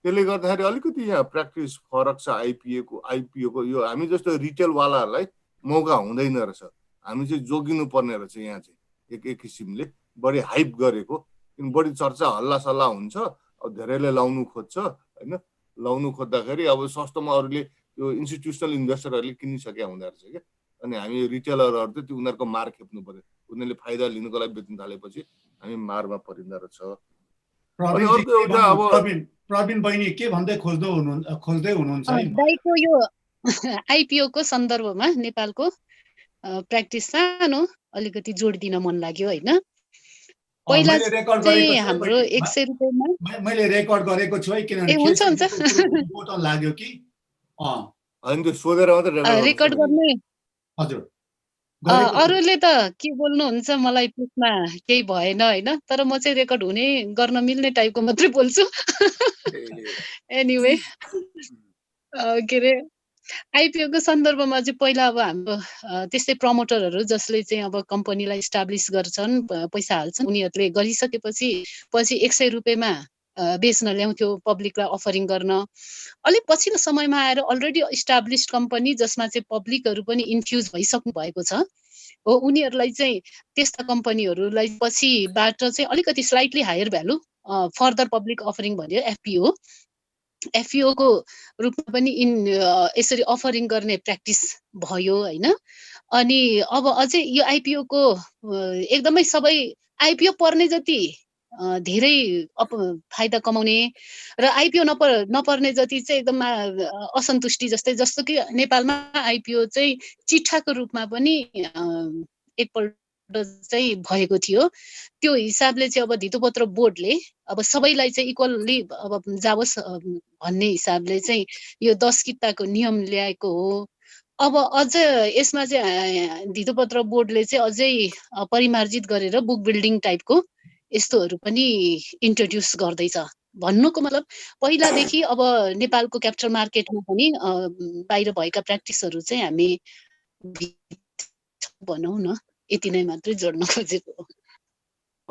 त्यसले गर्दाखेरि अलिकति यहाँ प्र्याक्टिस फरक छ आइपिओ को। यो हामी जस्तो रिटेलवालाहरूलाई मौका हुँदैन रहेछ, हामी चाहिँ जोगिनु पर्ने रहेछ यहाँ चाहिँ एक किसिमले। बढी हाइप गरेको किन बढी चर्चा हल्ला सल्लाह हुन्छ, अब धेरैले लाउनु खोज्छ होइन। लाउनु खोज्दाखेरि अब सस्तोमा अरूले त्यो इन्स्टिट्युसनल इन्भेस्टरहरूले किनिसकेका हुँदो रहेछ क्या। अनि हामी रिटेलरहरू त त्यो उनीहरूको मार खेप्नु पर्यो, उनीहरूले फाइदा लिनुको लागि बेच्न थालेपछि हामी मारमा परिँदो रहेछ। प्रवीण बहिनी के भन्दै खोज्दै हुनुहुन्छ? दाइको यो आइपिओ को सन्दर्भमा नेपालको प्र्याक्टिस सानो अलिकति जोड दिन मन लाग्यो होइन। पहिला मैले रेकर्ड चाहिँ गरेको छु हाम्रो 100 रुपियाँमा मैले रेकर्ड गरेको छु है, किनभने हुन्छ हुन्छ इम्पोर्टेन्ट लाग्यो कि होइन त्यो सोधेर मात्रै रेकर्ड गर्ने। हजुर अरूले त के बोल्नुहुन्छ मलाई त्यसमा केही भएन होइन, तर म चाहिँ रेकर्ड हुने गर्न मिल्ने टाइपको मात्रै बोल्छु। एनिवे के अरे आइपिओको सन्दर्भमा चाहिँ पहिला अब हाम्रो त्यस्तै प्रमोटरहरू जसले चाहिँ अब कम्पनीलाई इस्टाब्लिस गर्छन्, पैसा हाल्छन्, उनीहरूले गरिसकेपछि 100 रुपियाँमा बेच्न ल्याउँथ्यो पब्लिकलाई अफरिङ गर्न। अलिक पछिल्लो समयमा आएर अलरेडी इस्टाब्लिस्ड कम्पनी जसमा चाहिँ पब्लिकहरू पनि इन्फ्युज भइसक्नु भएको छ हो, उनीहरूलाई चाहिँ त्यस्ता कम्पनीहरूलाई पछिबाट चाहिँ अलिकति slightly higher value further public offering भन्यो एफपिओ को रूपमा पनि यसरी अफरिङ गर्ने प्र्याक्टिस भयो होइन। अनि अब अझै यो आइपिओ को एकदमै सबै आइपिओ पर्ने जति धेरै फाइदा कमाउने र आइपिओ नपर्ने जति चाहिँ एकदम असन्तुष्टि जस्तो कि नेपालमा आइपिओ चाहिँ चिट्ठाको रूपमा पनि एकपल्ट चाहिँ भएको थियो। त्यो हिसाबले चाहिँ अब धितोपत्र बोर्डले अब सबैलाई चाहिँ इक्वल्ली अब जाओस् भन्ने हिसाबले चाहिँ यो 10 किताको नियम ल्याएको हो। अब अझ यसमा चाहिँ धितोपत्र बोर्डले चाहिँ अझै परिमार्जित गरेर बुक बिल्डिङ टाइपको यस्तोहरू पनि इन्ट्रोड्युस गर्दैछ। भन्नुको मतलब पहिलादेखि अब नेपालको क्यापिटल मार्केटमा पनि बाहिर भएका प्र्याक्टिसहरू चाहिँ हामी भनौँ न, यति नै मात्रै जोड्न खोजेको हो।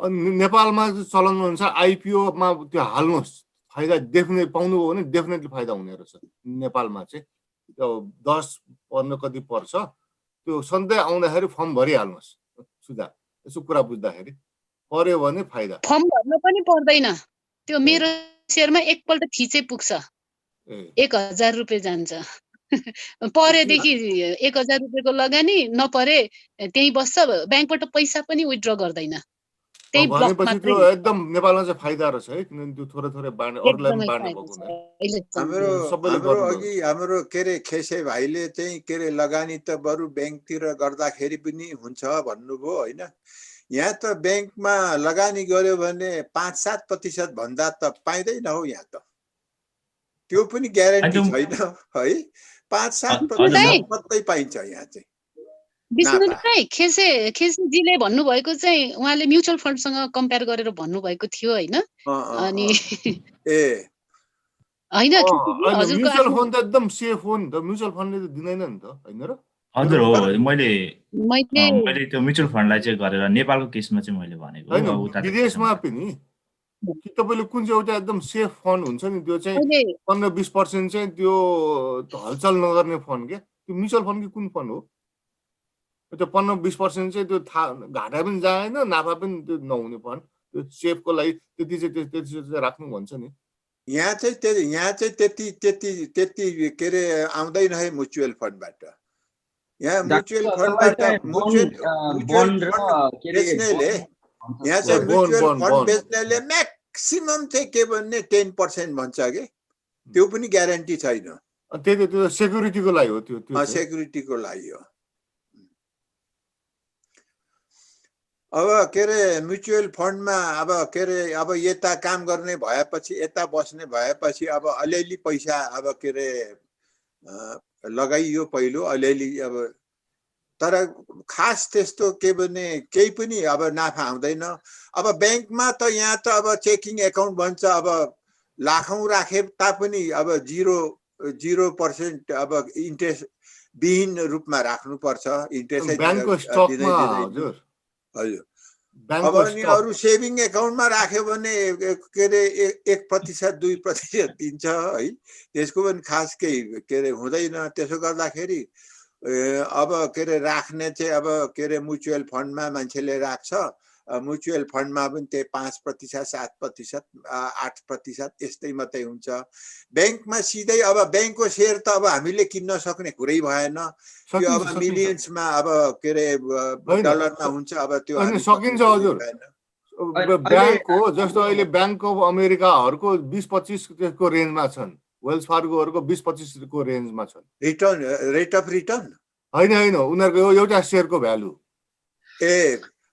नेपालमा चलन अनुसार आइपिओमा त्यो हाल्नुहोस्, फाइदा डेफिनेट पाउनुभयो भने डेफिनेटली फाइदा हुने रहेछ। नेपालमा चाहिँ त्यो 10-15 कति पर्छ, त्यो सधैँ आउँदाखेरि फर्म भरिहाल्नुहोस् सुधा। यसो कुरा बुझ्दाखेरि पर्यो भने फाइदा। फर्म भर्न पनि पर्दैन, त्यो मेरो सेयरमा एकपल्ट थिचै पुग्छ, 1000 रुपियाँ जान्छ। परेदेखि 1000 रुपियाँको लगानी नपरे त्यही बस्छ, ब्याङ्कबाट पैसा पनि विथड्र गर्दैन, त्यही ब्लक मात्रै। एकदम नेपालमा चाहिँ फाइदा रहेछ है, किनभने त्यो थोरै बाँड्ने अरूलाई पनि बाँड्ने भएको हुँदैन। हाम्रो के अरे खेसे भाइले चाहिँ के अरे लगानी त बरु ब्याङ्कतिर गर्दाखेरि पनि हुन्छ भन्नुभयो होइन। यहाँ त ब्याङ्कमा लगानी गर्यो भने 5-7% भन्दा त पाइँदैन हो यहाँ त, त्यो पनि ग्यारेन्टी छैन है। 5-7% मात्रै पाइन्छ यहाँ चाहिँ। विष्णु दाइ खेसेजीले भन्नुभएको चाहिँ उहाँले म्युचुअल फन्डसँग कम्पेयर गरेर भन्नुभएको थियो होइन। अनि होइन म्युचुअल फन्ड त एकदम सेफ हो नि त, म्युचुअल फन्डले त दिँदैन नि त होइन र। हजुर हो, मैले त्यो म्युचुअल फन्डलाई चाहिँ गरेर नेपालको केसमा चाहिँ मैले भनेको होइन। विदेशमा पनि कि तपाईँले कुन चाहिँ एउटा एकदम सेफ फन्ड हुन्छ नि, त्यो चाहिँ 15-20% चाहिँ त्यो हलचल नगर्ने फन्ड के, त्यो म्युचुअल फन्ड कि कुन फन्ड हो, त्यो 15-20% चाहिँ त्यो घाटा पनि जाएन नाफा पनि त्यो नहुने फन्ड, त्यो सेफको लागि त्यति चाहिँ राख्नु भन्छ नि। यहाँ चाहिँ त्यति के अरे आउँदैन है म्युचुअल फन्डबाट। यहाँ म्युचुअल फन्डबाट बेच्नेले यहाँ चाहिँ म्युचुअल फन्ड बेच्नेले म्याक्सिमम चाहिँ के भन्ने 10% भन्छ कि, त्यो पनि ग्यारेन्टी छैन। त्यो सेक्युरिटीको लागि हो, त्यो सेक्युरिटीको लागि हो। अब के अरे म्युचुअल फन्डमा अब के अरे अब यता काम गर्ने भएपछि यता बस्ने भएपछि अब अलिअलि पैसा अब के अरे लगाइयो पहिलो अलिअलि, अब तर खास त्यस्तो के भने केही पनि अब नाफा आउँदैन। अब ब्याङ्कमा त यहाँ त अब चेकिङ एकाउन्ट भन्छ, अब लाखौँ राखे तापनि अब 0% अब इन्ट्रेस्ट विहीन रूपमा राख्नुपर्छ, इन्ट्रेस्ट हजुर। अब अनि अरू सेभिङ एकाउन्टमा राख्यो भने के अरे 1%, 2% दिन्छ है, त्यसको पनि खास केही के अरे हुँदैन। त्यसो गर्दाखेरि अब के अरे राख्ने चाहिँ अब के अरे म्युचुअल फन्डमा मान्छेले राख्छ, म्युचुअल फन्डमा पनि त्यही 5%, 7%, 8% यस्तै मात्रै हुन्छ। ब्याङ्कमा सिधै अब ब्याङ्कको सेयर त अब हामीले किन्न सक्ने कुरै भएन, त्यो अब मिलियन्समा अब के अरे डलरमा हुन्छ, अब त्यो सकिन्छ हजुर। ब्याङ्क हो जस्तो अहिले ब्याङ्क अफ अमेरिकाहरूको 20-25 को रेन्जमा छन्, वेल्स फार्गोहरूको 20-25 को रेन्जमा छन्। रिटर्न रेट अफ रिटर्न होइन उनीहरूको एउटा सेयरको भ्यालु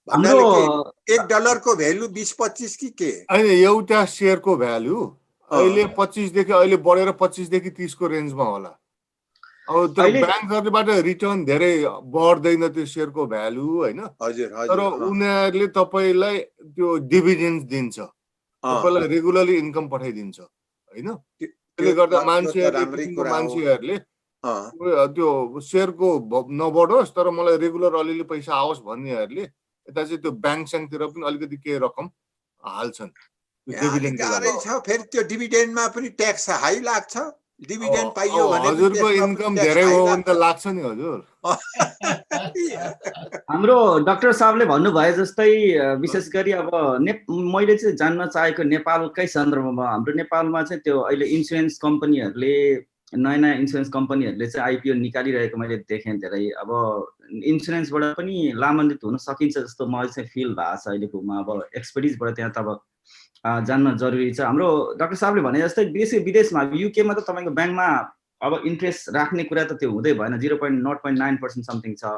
भन्नाले के $1 को भ्यालु 20-25 कि के होइन एउटा सेयरको भ्यालु अहिले 25 देखि अहिले बढेर 25 देखि 30 को रेन्जमा होला। अब तर ब्याङ्कहरुबाट रिटर्न धेरै बढ्दैन त्यो सेयरको भ्यालु हैन। हजुर तर उनीहरूले तपाईलाई त्यो डिभिडेन्ड दिन्छ, तपाईलाई रेगुलरली इन्कम पठाइदिन्छ हैन। त्यसले गर्दा मान्छेहरूले त्यो सेयरको नबढोस् तर मलाई रेगुलर अलिअलि पैसा आओस् भन्नेहरूले यता चाहिँ त्यो ब्याङ्कतिर पनि अलिकति केही रकम हाल्छन् डिभिडेन्डको लागि। फेरि त्यो डिभिडेन्डमा पनि ट्याक्स हाई लाग्छ। डिभिडेन्ड पाइयो भने हजुरको इन्कम धेरै हो भने त लाग्छ नि हजुर। हाम्रो डाक्टर साहबले भन्नुभयो जस्तै विशेष गरी अब मैले चाहिँ जान्न चाहेको नेपालकै सन्दर्भमा हाम्रो नेपालमा चाहिँ त्यो अहिले इन्सुरेन्स कम्पनीहरूले नयाँ इन्सुरेन्स कम्पनीहरूले चाहिँ आइपिओ निकालिरहेको मैले देखेँ धेरै। अब इन्सुरेन्सबाट पनि लाभान्वित हुन सकिन्छ जस्तो मलाई चाहिँ फिल भएको छ अहिलेकोमा। अब एक्सपर्टिजबाट त्यहाँ त अब जान्न जरुरी छ। हाम्रो डाक्टर साहबले भने जस्तै विदेशमा युकेमा त तपाईँको ब्याङ्कमा अब इन्ट्रेस्ट राख्ने कुरा त त्यो हुँदै भएन, 0.9% समथिङ छ।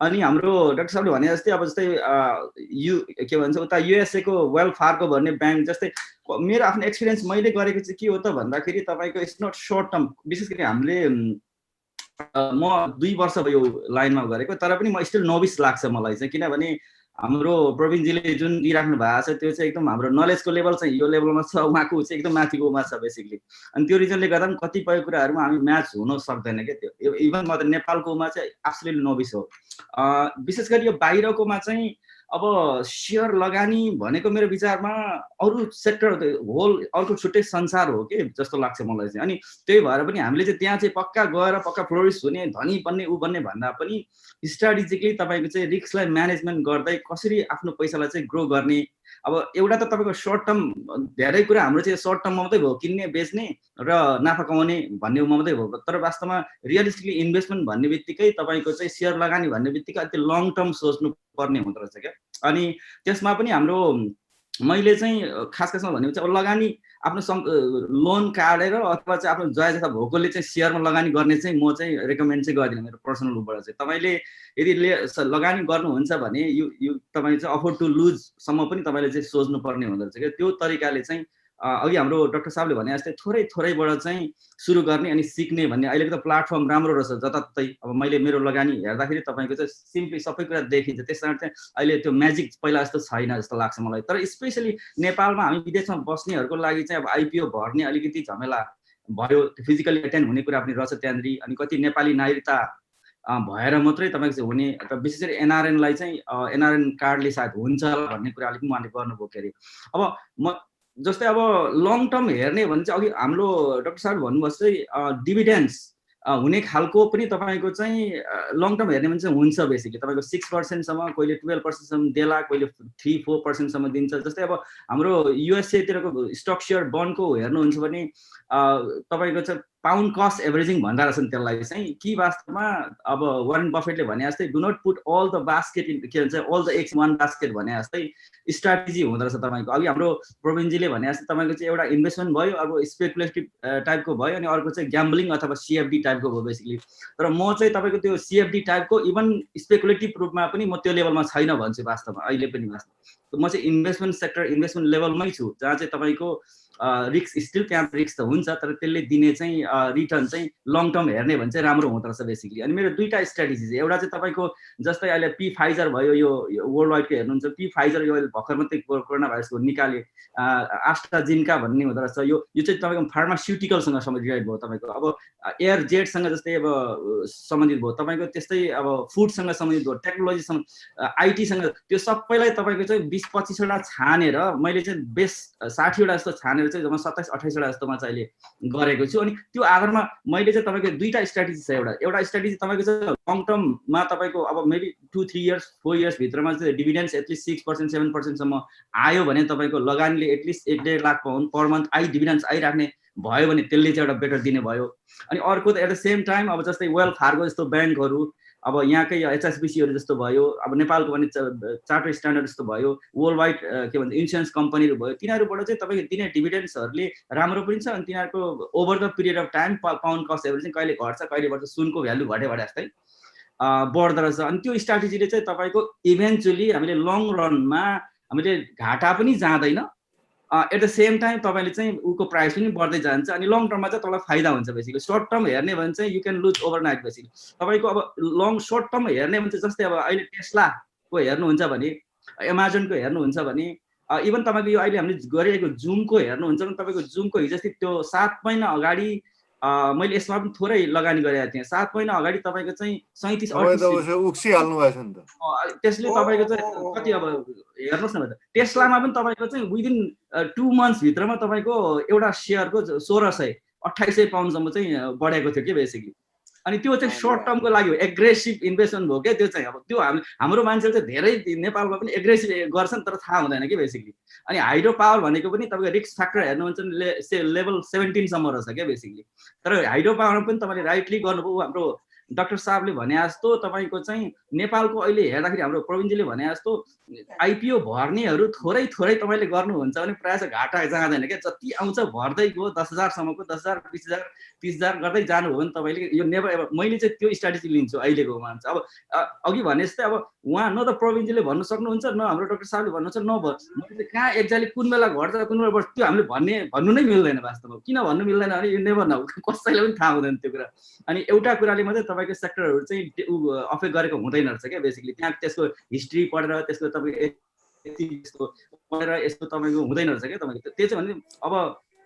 अनि हाम्रो डाक्टर साहबले भने जस्तै अब जस्तै के भन्छ उता युएसए को वेल फार्गो भन्ने ब्याङ्क जस्तै मेरो आफ्नो एक्सपिरियन्स मैले गरेको चाहिँ के हो त भन्दाखेरि तपाईँको इट्स नट सर्ट टर्म। विशेष गरी हामीले म 2 वर्ष भयो लाइनमा गरेको तर पनि म स्टिल नोभिस लाग्छ मलाई चाहिँ, किनभने हाम्रो प्रवीणजीले जुन दिइराख्नु भएको छ त्यो चाहिँ एकदम हाम्रो नलेजको लेभल चाहिँ यो लेभलमा छ, उहाँको चाहिँ एकदम माथिकोमा छ बेसिकली। अनि त्यो रिजनले गर्दा पनि कतिपय कुराहरूमा हामी म्याच हुन सक्दैन क्या। त्यो इभन म त नेपालकोमा चाहिँ एब्सोल्युटली नोभिस हो। विशेष गरी यो बाहिरकोमा चाहिँ अब सेयर लगानी भनेको मेरो विचारमा अरू सेक्टर होल अर्को छुट्टै संसार हो कि जस्तो लाग्छ मलाई चाहिँ। अनि त्यही भएर पनि हामीले चाहिँ त्यहाँ चाहिँ पक्का गएर पक्का फ्लोरिस हुने धनी बन्ने ऊ बन्ने भन्दा पनि स्ट्राटेजिकली तपाईँको चाहिँ रिस्कलाई म्यानेजमेन्ट गर्दै कसरी आफ्नो पैसालाई चाहिँ ग्रो गर्ने। अब एउटा त तपाईँको सर्ट टर्म धेरै कुरा हाम्रो चाहिँ सर्ट टर्ममा मात्रै भयो, किन्ने बेच्ने र नाफा कमाउने भन्नेमा मात्रै भयो। तर वास्तवमा रियलिस्टिकली इन्भेस्टमेन्ट भन्ने बित्तिकै तपाईँको चाहिँ सेयर लगानी भन्ने बित्तिकै अति लङ टर्म सोच्नु पर्ने हुँदो रहेछ क्या। अनि त्यसमा पनि हाम्रो मैले चाहिँ खासमा भन्ने चाहिँ अब लगानी आफ्नो लोन काटेर अथवा चाहिँ आफ्नो जया जस्ता भोकोले चाहिँ सेयरमा लगानी गर्ने चाहिँ म चाहिँ रेकमेन्ड चाहिँ गर्दिनँ मेरो पर्सनल उबाट चाहिँ। तपाईँले यदि लगानी गर्नुहुन्छ भने यो तपाईँ चाहिँ अफोर्ड टु लुजसम्म पनि तपाईँले चाहिँ सोच्नु पर्ने हुँदो रहेछ क्या। त्यो तरिकाले चाहिँ अघि हाम्रो डाक्टर साहबले भने जस्तै थोरैबाट चाहिँ सुरु गर्ने अनि सिक्ने भन्ने अहिलेको त प्लेटफर्म राम्रो रहेछ जताततै। अब मैले मेरो लगानी हेर्दाखेरि तपाईँको चाहिँ सिम्पली सबै कुरा देखिन्छ। त्यस कारण चाहिँ अहिले त्यो म्याजिक पहिला जस्तो छैन जस्तो लाग्छ मलाई। तर स्पेसली नेपालमा हामी विदेशमा बस्नेहरूको लागि चाहिँ अब आइपिओ भर्ने अलिकति झमेला भयो, फिजिकली एटेन्ड हुने कुरा पनि रहेछ त्यहाँनिर। अनि कति नेपाली नागरिकता भएर मात्रै तपाईँको चाहिँ हुने विशेष गरी एनआरएनलाई चाहिँ एनआरएन कार्डले सायद हुन्छ भन्ने कुरा अलिक उहाँले गर्नुभयो के अरे। अब म जस्तै अब लङ टर्म हेर्ने भने चाहिँ अघि हाम्रो डाक्टर साहब भन्नुभयो चाहिँ डिभिडेन्ड्स हुने खालको पनि तपाईँको चाहिँ लङ टर्म हेर्ने भने चाहिँ हुन्छ। बेसिकली तपाईँको 6%सम्म कहिले 12%सम्म देला, कहिले 3-4%सम्म दिन्छ। जस्तै अब हाम्रो युएसएतिरको स्टक सेयर बन्डको हेर्नुहुन्छ भने तपाईँको चाहिँ पाउन्ड कस्ट एभरेजिङ भन्दा रहेछन् त्यसलाई चाहिँ कि वास्तवमा अब वारेन बफेटले भने जस्तै do not put all the basket in के भन्छ all the eggs one basket भने जस्तै स्ट्राटेजी हुँदो रहेछ तपाईँको। अघि हाम्रो प्रवीणजीले भने जस्तै तपाईँको चाहिँ एउटा इन्भेस्टमेन्ट भयो, अर्को स्पेकुलेटिभ टाइपको भयो, अनि अर्को चाहिँ ग्याम्बलिङ अथवा सिएफडी टाइपको भयो बेसिकली। तर म चाहिँ तपाईँको त्यो सिएफडी टाइपको इभन स्पेकुलेटिभ रूपमा पनि म त्यो लेभलमा छैन भन्छु वास्तवमा अहिले पनि। वास्तवमा म चाहिँ इन्भेस्टमेन्ट सेक्टर इन्भेस्टमेन्ट लेभलमै छु जहाँ चाहिँ तपाईँको रिस्क स्टिल त्यहाँ रिस्क त हुन्छ तर त्यसले दिने चाहिँ रिटर्न चाहिँ लङ टर्म हेर्ने भने चाहिँ राम्रो हुँदो रहेछ बेसिकली। अनि मेरो दुईटा स्ट्राटेजी एउटा चाहिँ तपाईँको जस्तै अहिले पी फाइजर भयो, यो वर्ल्ड वाइडको हेर्नुहुन्छ पी फाइजर यो भर्खर मात्रै कोरोना भाइरसको निकाले, आस्ट्राजेनेका भन्ने हुँदो रहेछ। यो चाहिँ तपाईँको फार्मास्युटिकलसँग सम्बन्धित भयो, तपाईँको अब एयर जेटसँग जस्तै अब सम्बन्धित भयो, तपाईँको त्यस्तै अब फुडसँग सम्बन्धित भयो, टेक्नोलोजीसँग आइटीसँग, त्यो सबैलाई तपाईँको चाहिँ 20-25 वटा छानेर मैले चाहिँ बेस 60 वटा जस्तो छानेर चाहिँ जम्मा 27-28 वटा जस्तोमा चाहिँ अहिले गरेको छु। अनि त्यो आधारमा मैले चाहिँ तपाईँको दुईटा स्ट्राटेजी छ। एउटा स्ट्राटेजी तपाईँको चाहिँ लङ टर्ममा तपाईँको अब मेबी 2-3 इयर्स 4 इयर्स भित्रमा चाहिँ डिभिडेन्ड्स एटलिस्ट 6%-7%सम्म आयो भने तपाईँको लगानीले at least 1.5 lakh pound per month dividends आइराख्ने भयो भने त्यसले चाहिँ एउटा बेटर दिने भयो। अनि अर्को त एट द सेम टाइम अब जस्तै वेल फार्गो जस्तो ब्याङ्कहरू अब यहाँकै HSBCहरू जस्तो भयो, अब नेपालको पनि चार्टर स्ट्यान्डर्ड जस्तो भयो, वर्ल्ड वाइड के भन्छ इन्सुरेन्स कम्पनीहरू भयो, तिनीहरूबाट चाहिँ तपाईँको दिने डिभिडेन्ड्सहरूले राम्रो पनि छ अनि तिनीहरूको over the period of time pound cost average चाहिँ कहिले घट्छ कहिले बढ्छ, सुनको भ्यालु घटे जस्तै बढ्दो रहेछ। अनि त्यो स्ट्राटेजीले चाहिँ तपाईँको इभेन्चुली हामीले लङ रनमा हामीले घाटा पनि जाँदैन, एट द सेम टाइम तपाईँले चाहिँ उको प्राइस पनि बढ्दै जान्छ अनि लङ टर्ममा चाहिँ तपाईँलाई फाइदा हुन्छ। बेसिकली सर्ट टर्म हेर्ने भने चाहिँ you can lose overnight. Basically तपाईँको अब सर्ट टर्म हेर्ने भने चाहिँ जस्तै अब अहिले टेस्लाको हेर्नुहुन्छ भने, एमाजोनको हेर्नुहुन्छ भने, इभन तपाईँको यो अहिले हामीले गरिरहेको जुमको हेर्नुहुन्छ भने तपाईँको जुमको हिजोस्ति त्यो 7 महिना अगाडि मैले यसमा पनि थोरै लगानी गरेको थिएँ। 7 महिना अगाडि तपाईँको चाहिँ 37-38 उक्सिहाल्नु भएछ नि त। त्यसले तपाईँको चाहिँ कति अब हेर्नुहोस् न, टेस्लामा पनि तपाईँको चाहिँ विदिन 2 months भित्रमा तपाईँको एउटा सेयरको 1600-2800 पाउन्डसम्म चाहिँ बढेको थियो कि बेसिकली। अनि त्यो चाहिँ सर्ट टर्मको लागि एग्रेसिभ इन्भेस्टमेन्ट भयो क्या त्यो चाहिँ। अब त्यो हाम्रो मान्छेले चाहिँ धेरै नेपालमा पनि एग्रेसिभ गर्छन् तर थाहा हुँदैन कि बेसिकली। अनि हाइड्रो पावर भनेको पनि तपाईँको रिस्क फ्याक्टर हेर्नुहुन्छ भने लेभल 17 सम्म रहेछ क्या बेसिकली। तर हाइड्रो पावरमा पनि तपाईँले राइटली गर्नुभयो, हाम्रो डाक्टर साहबले भने जस्तो तपाईँको चाहिँ नेपालको अहिले हेर्दाखेरि हाम्रो प्रवीणजीले भने जस्तो आइपिओ भर्नेहरू थोरै तपाईँले गर्नुहुन्छ भने प्रायः घाटा जाँदैन क्या। जति आउँछ भर्दै गयो 10,000 सम्मको, 10,000, 20,000, 30,000 गर्दै जानुभयो भने तपाईँले यो नेभर मैले चाहिँ त्यो स्ट्राटेजी लिन्छु अहिलेको मान्छ। अब अघि भने जस्तै अब उहाँ न त प्रवीणजीले भन्न सक्नुहुन्छ न हाम्रो डाक्टर साहबले भन्नुहुन्छ न मैले कहाँ एक्ज्याक्टली कुन बेला घट्छ कुन बेला बढ्छ त्यो हामीले भन्नु नै मिल्दैन वास्तवमा। किन भन्नु मिल्दैन भने यो नेभर न कसैलाई पनि थाहा हुँदैन त्यो कुरा। अनि एउटा कुराले मात्रै तपाईँको सेक्टरहरू चाहिँ अफेक्ट गरेको हुँदैन रहेछ क्या बेसिकली। त्यहाँ त्यसको हिस्ट्री पढेर त्यसको तपाईँको पढेर यस्तो तपाईँको हुँदैन रहेछ क्या तपाईँको। त्यो चाहिँ भने अब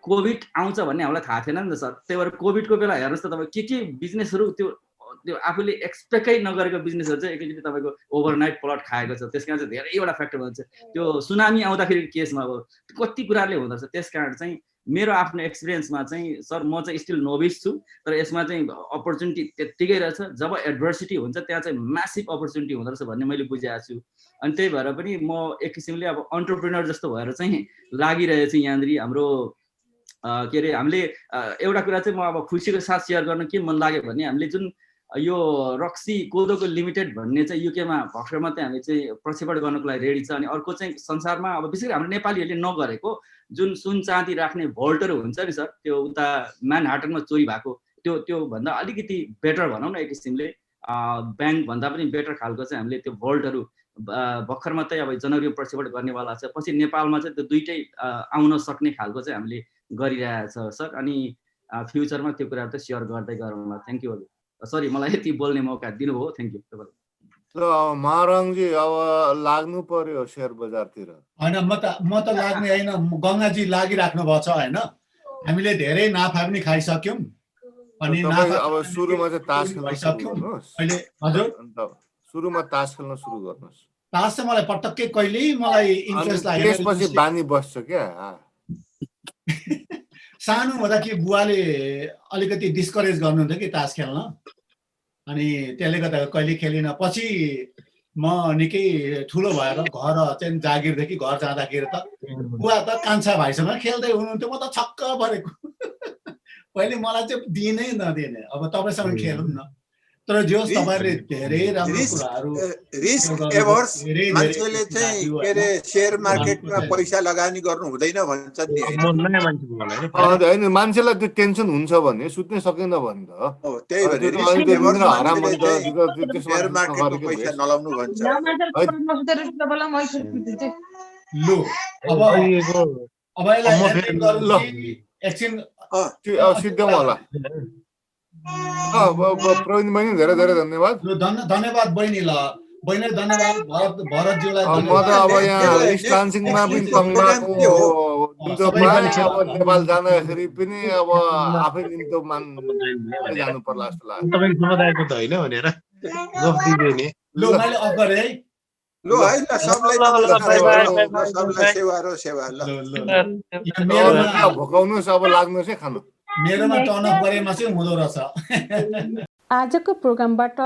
कोभिड आउँछ भन्ने हामीलाई थाहा थिएन नि त सर। त्यही भएर कोभिडको बेला हेर्नुहोस् त तपाईँ के बिजनेसहरू त्यो आफूले एक्सपेक्टै नगरेको बिजनेसहरू चाहिँ एकैचोटि तपाईँको ओभरनाइट प्लट खाएको छ। त्यस कारण चाहिँ धेरैवटा फ्याक्टर भन्छ। त्यो सुनामी आउँदाखेरि केसमा अब कति कुराले हुँदो रहेछ। त्यस कारण चाहिँ मेरो आफ्नो एक्सपिरियन्समा चाहिँ सर म चाहिँ स्टिल नोभिस छु, तर यसमा चाहिँ अपर्च्युनिटी त्यत्तिकै रहेछ। जब एडभर्सिटी हुन्छ त्यहाँ चाहिँ म्यासिभ अपर्च्युनिटी हुँदो रहेछ भन्ने मैले बुझेको छु। अनि त्यही भएर पनि म एक किसिमले अब अन्टरप्रेनर जस्तो भएर चाहिँ लागिरहेछु यहाँनिर। हाम्रो के अरे हामीले एउटा कुरा चाहिँ म अब खुसीको साथ सेयर गर्न के मन लाग्यो भने हामीले जुन यो रक्सी कोदोको लिमिटेड भन्ने चाहिँ युकेमा भर्खर मात्रै हामी चाहिँ प्रक्षेपण गर्नको लागि रेडी छ। अनि अर्को चाहिँ संसारमा अब विशेष गरी हाम्रो नेपालीहरूले नगरेको जुन सुन चाँदी राख्ने भोल्टहरू हुन्छ नि सर, त्यो उता म्यानहाटनमा चोरी भएको त्यो भन्दा अलिकति बेटर भनौँ न एक किसिमले, ब्याङ्क भन्दा पनि बेटर खालको चाहिँ हामीले त्यो भोल्टहरू भर्खर मात्रै अब जनवरीमा प्रक्षेपण गर्नेवाला छ। पछि नेपालमा चाहिँ त्यो दुइटै आउन सक्ने खालको चाहिँ हामीले गरिरहेछ सर। अनि फ्युचरमा त्यो कुराहरू चाहिँ सेयर गर्दै गरौँला। Thank you. सरी मलाई यति बोल्ने मौका दिनुभयो, थ्याङ्क यू तपाईँलाई। ल महारङजी अब लाग्नु पर्यो सेयर बजारतिर। होइन म त लाग्ने होइन, गङ्गाजी लागिराख्नु भएको छ होइन। हामीले धेरै नाफा पनि खाइसक्यौँ अनि अब सुरुमा चाहिँ तास खेल्न सुरु गर्नुहोस् अहिले। हजुर सुरुमा तास खेल्न सुरु गर्नुहोस्। तास चाहिँ मलाई पटक्कै कहिल्यै मलाई इन्ट्रेस्ट लाग्यो। त्यसपछि बानी बस्छ क्या। सानो हुँदा कि बुवाले अलिकति डिस्करेज गर्नुहुन्थ्यो कि तास खेल्न, अनि त्यसले गर्दा कहिले खेलिनँ। पछि म निकै ठुलो भएर घर चाहिँ जागिरदेखि घर जाँदाखेरि त बुवा त कान्छा भाइसँग खेल्दै हुनुहुन्थ्यो। म त छक्क परेको। पहिले मलाई चाहिँ दिनै नदिने, अब तपाईँसँग खेलौँ न। तर जो तपाईँले धेरै राम्रो कुराहरू रिस्क एभर्स मान्छेले चाहिँ के अरे शेयर मार्केटमा पैसा लगानी गर्नु हुँदैन भन्छ नि होइन। मान्छेलाई त्यो टेन्सन हुन्छ भने सुत्नै सकिँदैन भने त त्यही भएर शेयर मार्केटको पैसा नलाउनु भन्छ। लु अब एकछिन सिद्धौँ होला। प्रवीण बहिनी धेरै धेरै धन्यवाद। धन्यवाद बहिनी। ल बहिनी धन्यवाद। भरतज्यूलाई म त अब यहाँ लिस्ट लान्सिङमा पनि कङ्ग्रेसको नेपाल जाँदाखेरि पनि अब आफै निम्तो जानु पर्ला जस्तो लाग्छ। तपाईको समुदायको त होइन भनेर गफ दिँदैन। लु मैले अफ गरे है। लु है ल सबलाई सेवा र सेवा। ल भोकाउनुहोस् अब लाग्नुहोस् है खानु। मेरोमा टर्न अफ गरेमा चाहिँ हुँदो रहेछ। आजको प्रोग्रामबाट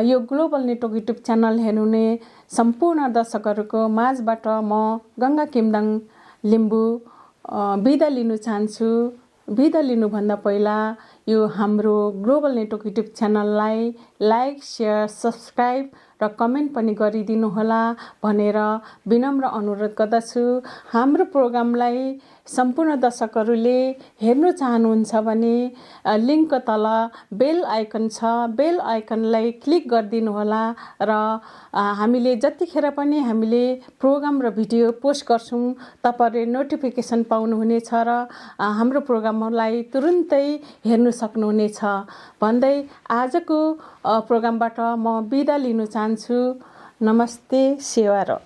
यो ग्लोबल नेटवर्क युट्युब च्यानल हेर्नुहुने सम्पूर्ण दर्शकहरूको माझबाट म गङ्गा किमदाङ लिम्बू बिदा लिनु चाहन्छु। बिदा लिनुभन्दा पहिला यो हाम्रो ग्लोबल नेटवर्क युट्युब च्यानललाई लाइक, शेयर, सब्सक्राइब र कमेन्ट पनि गरिदिनुहोला भनेर विनम्र अनुरोध गर्दछु। हाम्रो प्रोग्रामलाई सम्पूर्ण दर्शकहरूले हेर्नु चाहनुहुन्छ भने लिङ्कको तल बेल आइकन छ, बेल आइकनलाई क्लिक गरिदिनुहोला र हामीले जतिखेर पनि हामीले प्रोग्राम र भिडियो पोस्ट गर्छौँ तपाईँहरूले नोटिफिकेसन पाउनुहुनेछ र हाम्रो प्रोग्रामलाई तुरुन्तै हेर्नु सक्नुहुनेछ भन्दै आजको प्रोग्रामबाट म बिदा लिन चाहन्छु। नमस्ते, सेवा र